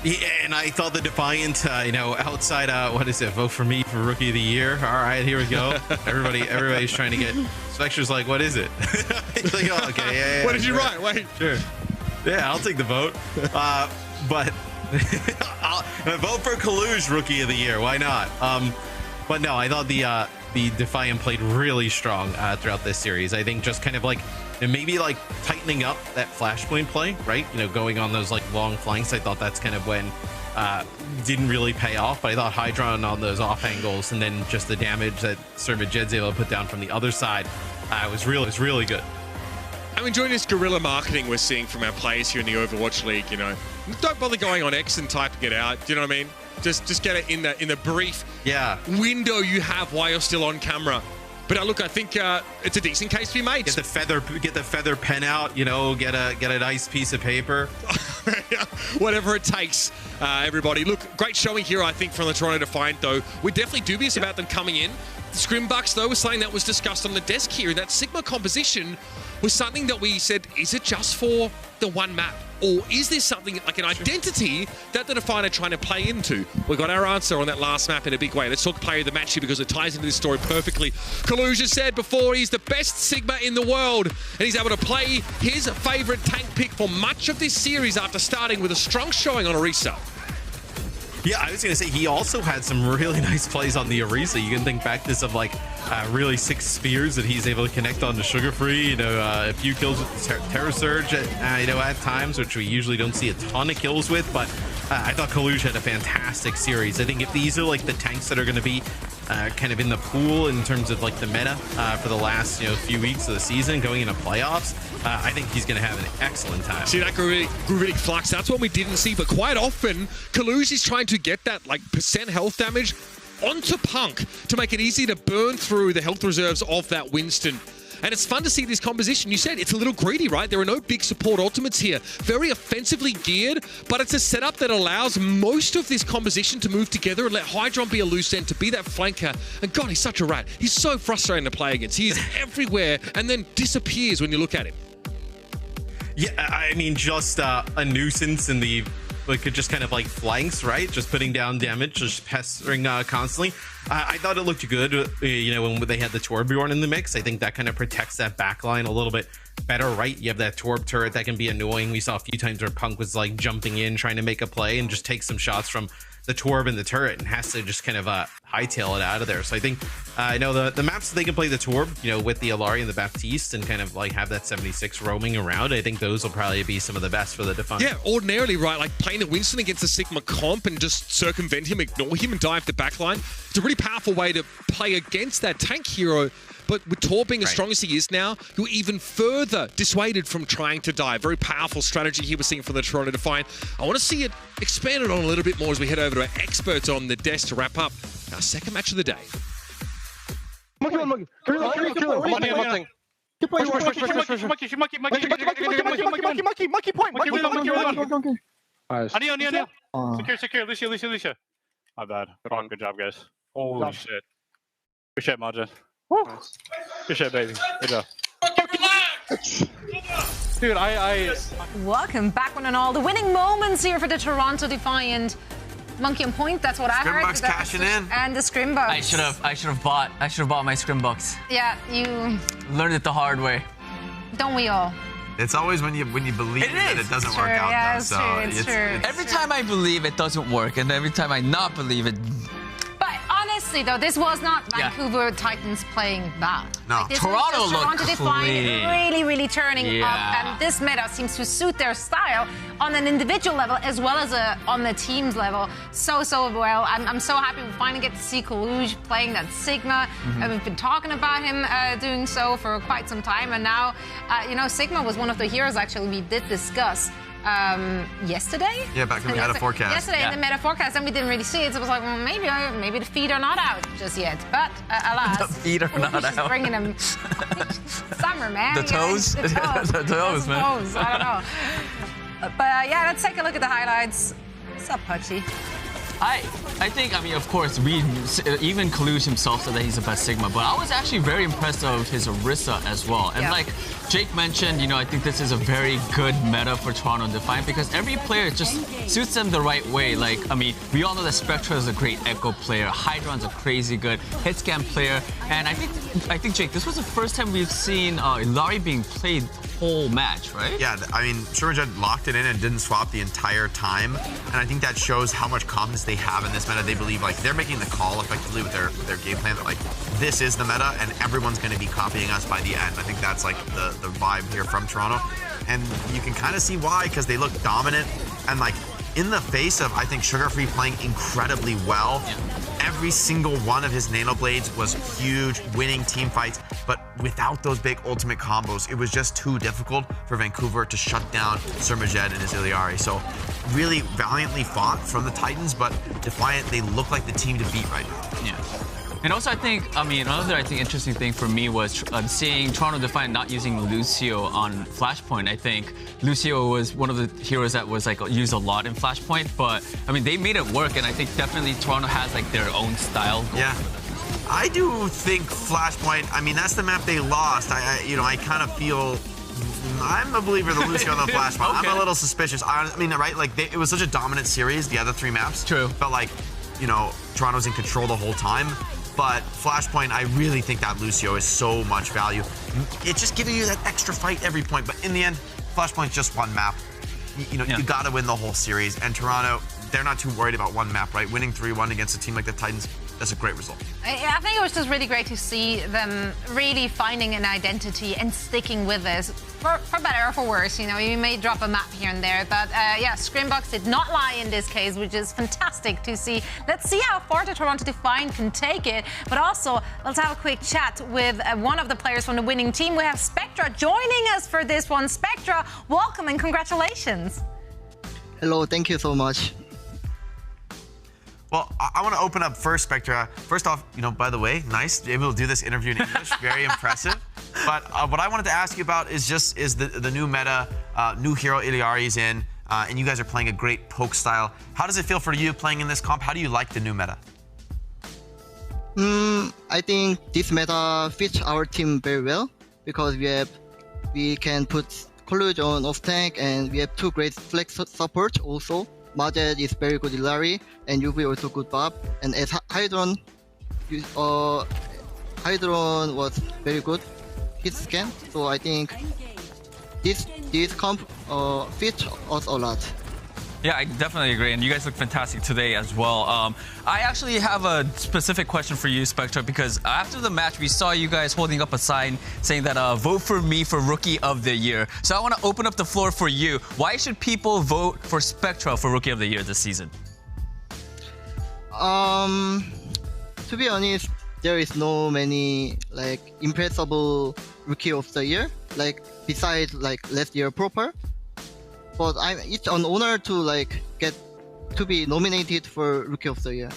Yeah, and I thought the Defiant, outside, what is it? Vote for me for Rookie of the Year. All right, here we go. Everybody's trying to get. Spectre's like, what is it? He's like, oh, okay, yeah. What did you write? Wait, sure. Yeah, I'll take the vote. But I'll vote for Kaluge Rookie of the Year. Why not? But no, I thought the Defiant played really strong throughout this series. I think just kind of like maybe like tightening up that flashpoint play, right? You know, going on those like long flanks. I thought that's kind of when didn't really pay off. But I thought Hydron on those off angles and then just the damage that Servajed's able to put down from the other side was really good. I'm enjoying this guerrilla marketing we're seeing from our players here in the Overwatch League. You know, don't bother going on X and typing it out. Do you know what I mean? Just get it in the brief window you have while you're still on camera. But look, I think it's a decent case to be made. Get the feather pen out. You know, get a nice piece of paper. Whatever it takes, everybody. Look, great showing here, I think, from the Toronto Defiant, though. We're definitely dubious about them coming in. The Scrimbucks, though, was something that was discussed on the desk here. And that Sigma composition was something that we said, is it just for the one map? Or is there something like an identity that the Defiant are trying to play into? We got our answer on that last map in a big way. Let's talk player of the match here because it ties into this story perfectly. Kaluge said before he's the best Sigma in the world, and he's able to play his favorite tank pick for much of this series after starting with a strong showing on Orisa. Yeah, I was going to say he also had some really nice plays on the Orisa. You can think back to some like really sick spears that he's able to connect on to Sugar Free. You know, a few kills with the Terror Surge at, you know, at times, which we usually don't see a ton of kills with. But I thought Kaluge had a fantastic series. I think if these are like the tanks that are going to be kind of in the pool in terms of like the meta for the last few weeks of the season going into playoffs, I think he's going to have an excellent time. See that Gravitic Flux, that's what we didn't see, but quite often Kaluge is trying to get that like percent health damage onto Punk to make it easy to burn through the health reserves of that Winston. And it's fun to see this composition. You said it's a little greedy, right? There are no big support ultimates here. Very offensively geared, but it's a setup that allows most of this composition to move together and let Hydron be a loose end, to be that flanker. And God, he's such a rat. He's so frustrating to play against. He is everywhere and then disappears when you look at him. Yeah, I mean, just a nuisance in the just kind of like flanks, right? Just putting down damage, just pestering constantly. I thought it looked good, when they had the Torbjorn in the mix. I think that kind of protects that backline a little bit better, right? You have that Torb turret that can be annoying. We saw a few times where Punk was like jumping in, trying to make a play and just take some shots from the Torb and the turret and has to just kind of hightail it out of there. So I think, the maps that they can play the Torb, with the Alari and the Baptiste and kind of like have that 76 roaming around, I think those will probably be some of the best for the Defiant. Yeah, ordinarily, right? Like playing the Winston against the Sigma comp and just circumvent him, ignore him and dive the backline. It's a really powerful way to play against that tank hero. But with Torb being as strong as he is now, you're even further dissuaded from trying to die. Very powerful strategy here we're seeing from the Toronto Defiant. I want to see it expanded on a little bit more as we head over to our experts on the desk to wrap up our second match of the day. Monkey. Secure. Lucia. My bad. Good job, guys. Holy shit. Good shit, Maja. Nice. Good shit, baby. Good job. Dude, Welcome back, one and all. The winning moments here for the Toronto Defiant. Monkey on point, that's what I heard. Scrimbucks cashing in. And the Scrimbucks. I should have bought my Scrimbucks. Yeah, you learned it the hard way. Don't we all? It's always when you believe that it doesn't work out. Yeah, though. It's true. Every time I believe it doesn't work, and every time I not believe it. But honestly, though, this was not Vancouver Titans playing bad. No, like, this Toronto was just Toronto Defiant really turning up, and this meta seems to suit their style on an individual level as well as on the team's level. So well. I'm so happy we finally get to see Kaluge playing that Sigma. We've been talking about him doing so for quite some time, and now, Sigma was one of the heroes actually we did discuss. Yesterday? Yeah, back in the meta forecast. Yesterday in the meta forecast, and we didn't really see it. So it was like, well, maybe the feet are not out just yet. But alas, the feet are not out. Bringing them summer, man. The toes, the toes, the toes, man. Toes. I don't know. But let's take a look at the highlights. What's up, Hutchie? I think, of course, even Kaluge himself said that he's the best Sigma, but I was actually very impressed of his Orisa as well. And like Jake mentioned, I think this is a very good meta for Toronto Defiant because every player just suits them the right way. Like, we all know that Spectra is a great Echo player, Hydron's a crazy good hitscan player, and I think Jake, this was the first time we've seen Ilari being played whole match, right? Yeah, I mean, Summerjet locked it in and didn't swap the entire time. And I think that shows how much confidence they have in this meta. They believe, like, they're making the call effectively with their game plan that, like, this is the meta and everyone's going to be copying us by the end. I think that's, like, the vibe here from Toronto. And you can kind of see why, because they look dominant and, like, in the face of, I think, Sugar Free playing incredibly well. Every single one of his Nano Blades was huge, winning team fights, but without those big ultimate combos, it was just too difficult for Vancouver to shut down Summerjet and his Iliari. So really valiantly fought from the Titans, but Defiant, they look like the team to beat right now. Yeah. And also, another interesting thing for me was seeing Toronto Defiant not using Lucio on Flashpoint. I think Lucio was one of the heroes that was like used a lot in Flashpoint, but I mean, they made it work, and I think definitely Toronto has like their own style. Yeah. I do think Flashpoint, I mean, that's the map they lost. I kind of feel, I'm a believer of the Lucio on the Flashpoint. Okay. I'm a little suspicious. I mean, right? Like, it was such a dominant series, the other 3 maps. True. Felt like, Toronto's in control the whole time. But Flashpoint, I really think that Lucio is so much value. It's just giving you that extra fight every point. But in the end, Flashpoint's just one map. You got to win the whole series. And Toronto, they're not too worried about one map, right? Winning 3-1 against a team like the Titans, that's a great result. I think it was just really great to see them really finding an identity and sticking with this. For better or for worse, you may drop a map here and there, but Scrimbox did not lie in this case, which is fantastic to see. Let's see how far the Toronto Defiant can take it, but also let's have a quick chat with one of the players from the winning team. We have Spectra joining us for this one. Spectra, welcome and congratulations. Hello, thank you so much. Well, I want to open up first, Spectra. First off, by the way, nice to be able to do this interview in English. Very impressive. But what I wanted to ask you about is the new meta, new hero Iliari's in, and you guys are playing a great poke style. How does it feel for you playing in this comp? How do you like the new meta? I think this meta fits our team very well because we can put Collude on off tank, and we have 2 great flex support also. Majet is very good Iliari, and UV also good Bob. And as Hydron was very good hit scan, so I think this comp fits us a lot. Yeah, I definitely agree, and you guys look fantastic today as well. I actually have a specific question for you, Spectra, because after the match, we saw you guys holding up a sign saying that vote for me for Rookie of the Year. So I want to open up the floor for you. Why should people vote for Spectra for Rookie of the Year this season? To be honest, there is no many impressible Rookie of the Year besides last year proper. But it's an honor to get to be nominated for Rookie of the Year.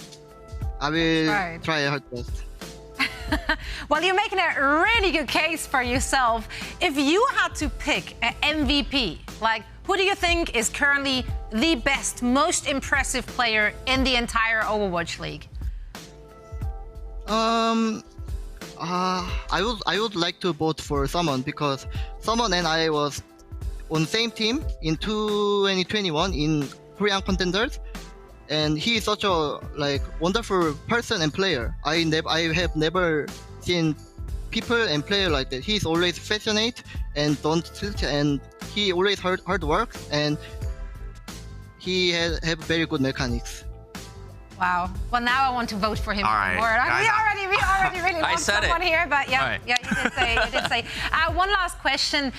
I will try hard best. Well, you're making a really good case for yourself. If you had to pick an MVP, who do you think is currently the best, most impressive player in the entire Overwatch League? I would like to vote for Summon because Summon and I was on same team in 2021 in Korean Contenders, and he is such a wonderful person and player. I have never seen people and player like that. He's always passionate and don't tilt, and he always hard work, and he have very good mechanics. Wow. Well, now I want to vote for him. All right. We already really want someone here, but yeah, you did say. One last question.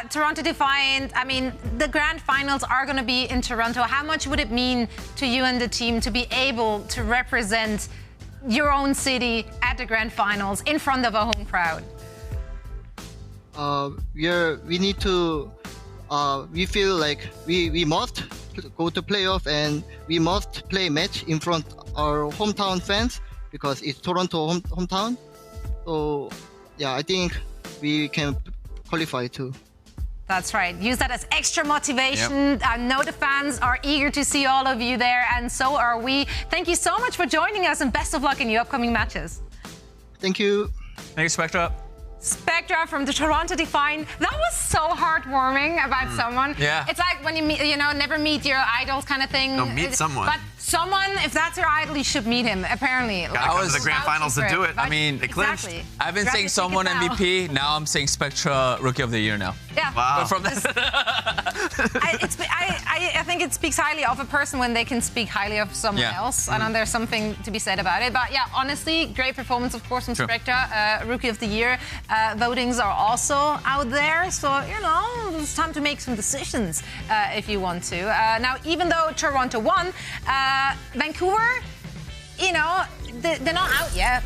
Toronto Defiant, the grand finals are going to be in Toronto. How much would it mean to you and the team to be able to represent your own city at the grand finals in front of a home crowd? We need to, we feel like we must go to playoff, and we must play match in front our hometown fans because it's Toronto hometown. So yeah, I think we can qualify too. That's right. Use that as extra motivation. Yep. I know the fans are eager to see all of you there, and so are we. Thank you so much for joining us, and best of luck in your upcoming matches. Thank you. Thanks, Spectra. Spectra from the Toronto Defiant. That was so heartwarming about someone. Yeah. It's like when you meet, never meet your idols kind of thing. No, meet someone. But Someone, if that's your idol, you should meet him, apparently. Gotta come to the grand finals to do it. I mean, exactly. I've been saying someone MVP. Now I'm saying Spectra Rookie of the Year now. Yeah. Wow. But from I think it speaks highly of a person when they can speak highly of someone else. And there's something to be said about it. But yeah, honestly, great performance, of course, from Spectra. Rookie of the Year. Votings are also out there. So, you know, it's time to make some decisions if you want to. Now, even though Toronto won, Vancouver, you know, they're not out yet.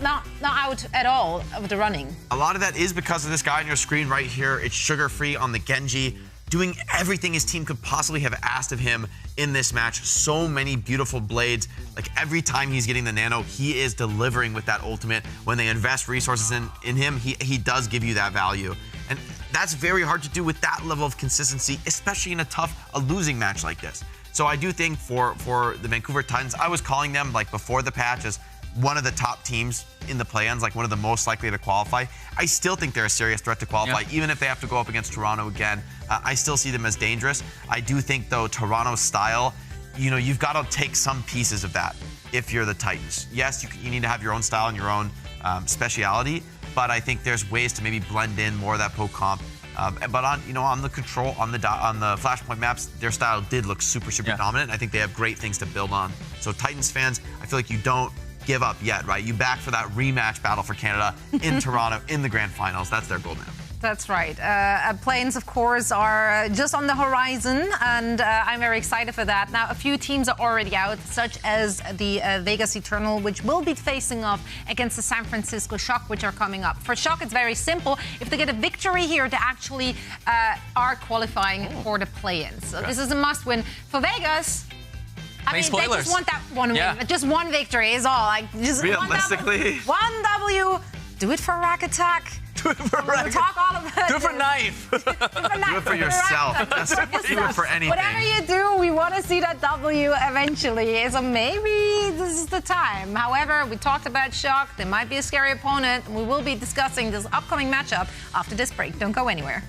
Not out at all of the running. A lot of that is because of this guy on your screen right here. It's Sugar Free on the Genji, doing everything his team could possibly have asked of him in this match. So many beautiful blades. Like every time he's getting the nano, he is delivering with that ultimate. When they invest resources in him, he does give you that value. And that's very hard to do with that level of consistency, especially in a losing match like this. So I do think for the Vancouver Titans, I was calling them like before the patch as one of the top teams in the play-ins, like one of the most likely to qualify. I still think they're a serious threat to qualify, even if they have to go up against Toronto again. I still see them as dangerous. I do think, though, Toronto's style, you know, you've got to take some pieces of that if you're the Titans. Yes, you need to have your own style and your own speciality, but I think there's ways to maybe blend in more of that poke comp. But on the control, on the Flashpoint maps, their style did look super dominant. I think they have great things to build on. So Titans fans, I feel like you don't give up yet, right? You back for that rematch battle for Canada in Toronto in the grand finals. That's their goal now. That's right. Planes, of course, are just on the horizon, and I'm very excited for that. Now, a few teams are already out, such as the Vegas Eternal, which will be facing off against the San Francisco Shock, which are coming up. For Shock, it's very simple. If they get a victory here, they actually are qualifying for the play-ins. So this is a must-win. For Vegas, I mean, they just want that one win. Just one victory is all. Like, just realistically, one W. Do it for Rack Attack. Do it for Rack. Talk all about Do it for Knife. Do it for yourself. Do it for anything. Whatever you do, we want to see that W eventually. So maybe this is the time. However, we talked about Shock. They might be a scary opponent. We will be discussing this upcoming matchup after this break. Don't go anywhere.